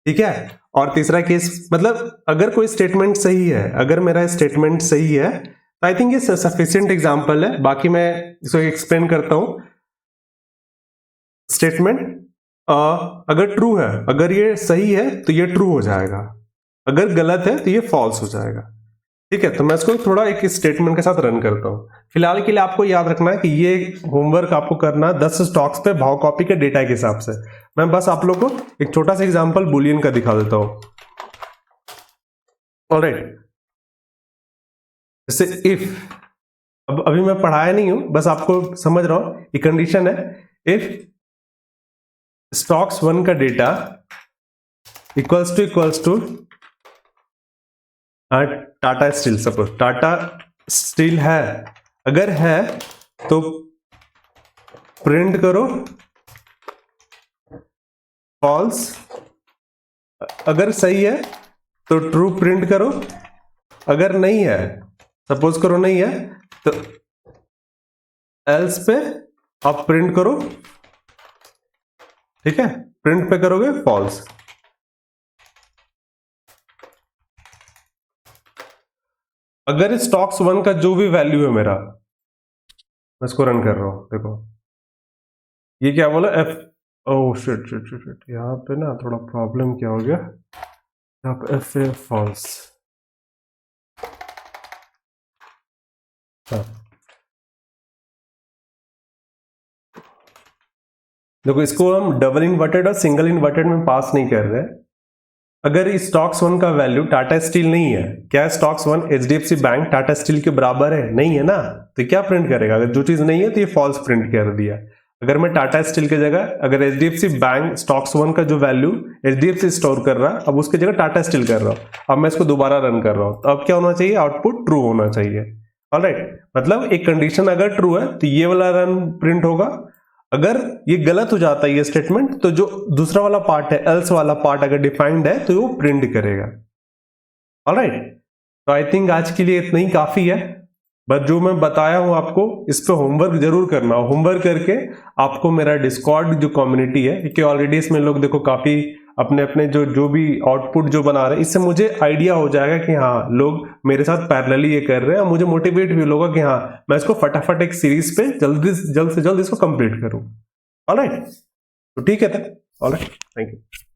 ठीक है। और तीसरा केस, मतलब अगर कोई स्टेटमेंट सही है, अगर मेरा स्टेटमेंट सही है, तो आई थिंक ये सफिशिएंट एग्जांपल है। बाकी मैं इसको एक्सप्लेन करता हूं। स्टेटमेंट अगर ट्रू है, अगर ये सही है तो ये ट्रू हो जाएगा, अगर गलत है तो ये फॉल्स हो जाएगा, ठीक है। तो मैं इसको थोड़ा एक स्टेटमेंट के साथ रन करता हूं। फिलहाल के लिए आपको याद रखना है कि ये होमवर्क आपको करना है 10 स्टॉक्स पे भाव कॉपी के डेटा के हिसाब से। मैं बस आप लोग को एक छोटा सा एग्जांपल बुलियन का दिखा देता हूं। ऑलराइट, जैसे इफ, अब अभी मैं पढ़ाया नहीं हूं, बस आपको समझ रहा हूं, ये कंडीशन है, इफ स्टॉक्स 1 का data equals to Tata Steel, suppose Tata Steel है, अगर है तो प्रिंट करो फॉल्स, अगर सही है तो ट्रू प्रिंट करो, अगर नहीं है, सपोज करो नहीं है, तो एल्स पे आप प्रिंट करो, ठीक है, प्रिंट पे करोगे फॉल्स। अगर स्टॉक्स 1 का जो भी वैल्यू है मेरा, मैं इसको रन कर रहा हूं, देखो ये क्या बोला, F, oh shit shit shit shit, यहाँ पे ना थोड़ा प्रॉब्लम क्या हो गया, यहाँ पे एफ ए फॉल्स, हाँ देखो, इसको हम डबल इन्वर्टेड और सिंगल इन्वर्टेड में पास नहीं कर रहे। अगर स्टॉक्स 1 का वैल्यू टाटा स्टील नहीं है, क्या stocks 1 HDFC bank Tata steel के बराबर है? नहीं है ना, तो क्या प्रिंट करेगा? अगर जो चीज नहीं है तो ये फॉल्स प्रिंट कर दिया। अगर मैं टाटा स्टील की जगह अगर HDFC बैंक स्टॉक्स 1 का जो वैल्यू HDFC स्टोर कर रहा है, अब उसकी जगह टाटा स्टील कर रहा हूं, अब मैं इसको दोबारा रन कर रहा हूं, तो अब क्या होना चाहिए? आउटपुट ट्रू होना चाहिए। ऑलराइट, मतलब एक कंडीशन अगर ट्रू है तो ये वाला रन प्रिंट होगा, अगर ये गलत हो जाता है ये स्टेटमेंट, तो जो दूसरा वाला पार्ट है, एल्स वाला पार्ट अगर डिफाइंड है तो वो प्रिंट करेगा। ऑलराइट, तो आई थिंक आज के लिए इतना ही काफी है, बस जो मैं बताया हूं आपको इस पे होमवर्क जरूर करना। होमवर्क करके आपको मेरा डिस्कॉर्ड जो कम्युनिटी है, क्योंकि ऑलरेडी इसमें लोग देखो काफी अपने अपने जो भी आउटपुट जो बना रहे हैं, इससे मुझे आइडिया हो जाएगा कि हाँ लोग मेरे साथ पैरेलली ये कर रहे हैं, और मुझे मोटिवेट भी होगा कि हाँ मैं इसको फटाफट एक सीरीज पे जल्द से जल्द इसको कंप्लीट करूं। ऑलराइट, तो ठीक है था। Alright, thank you.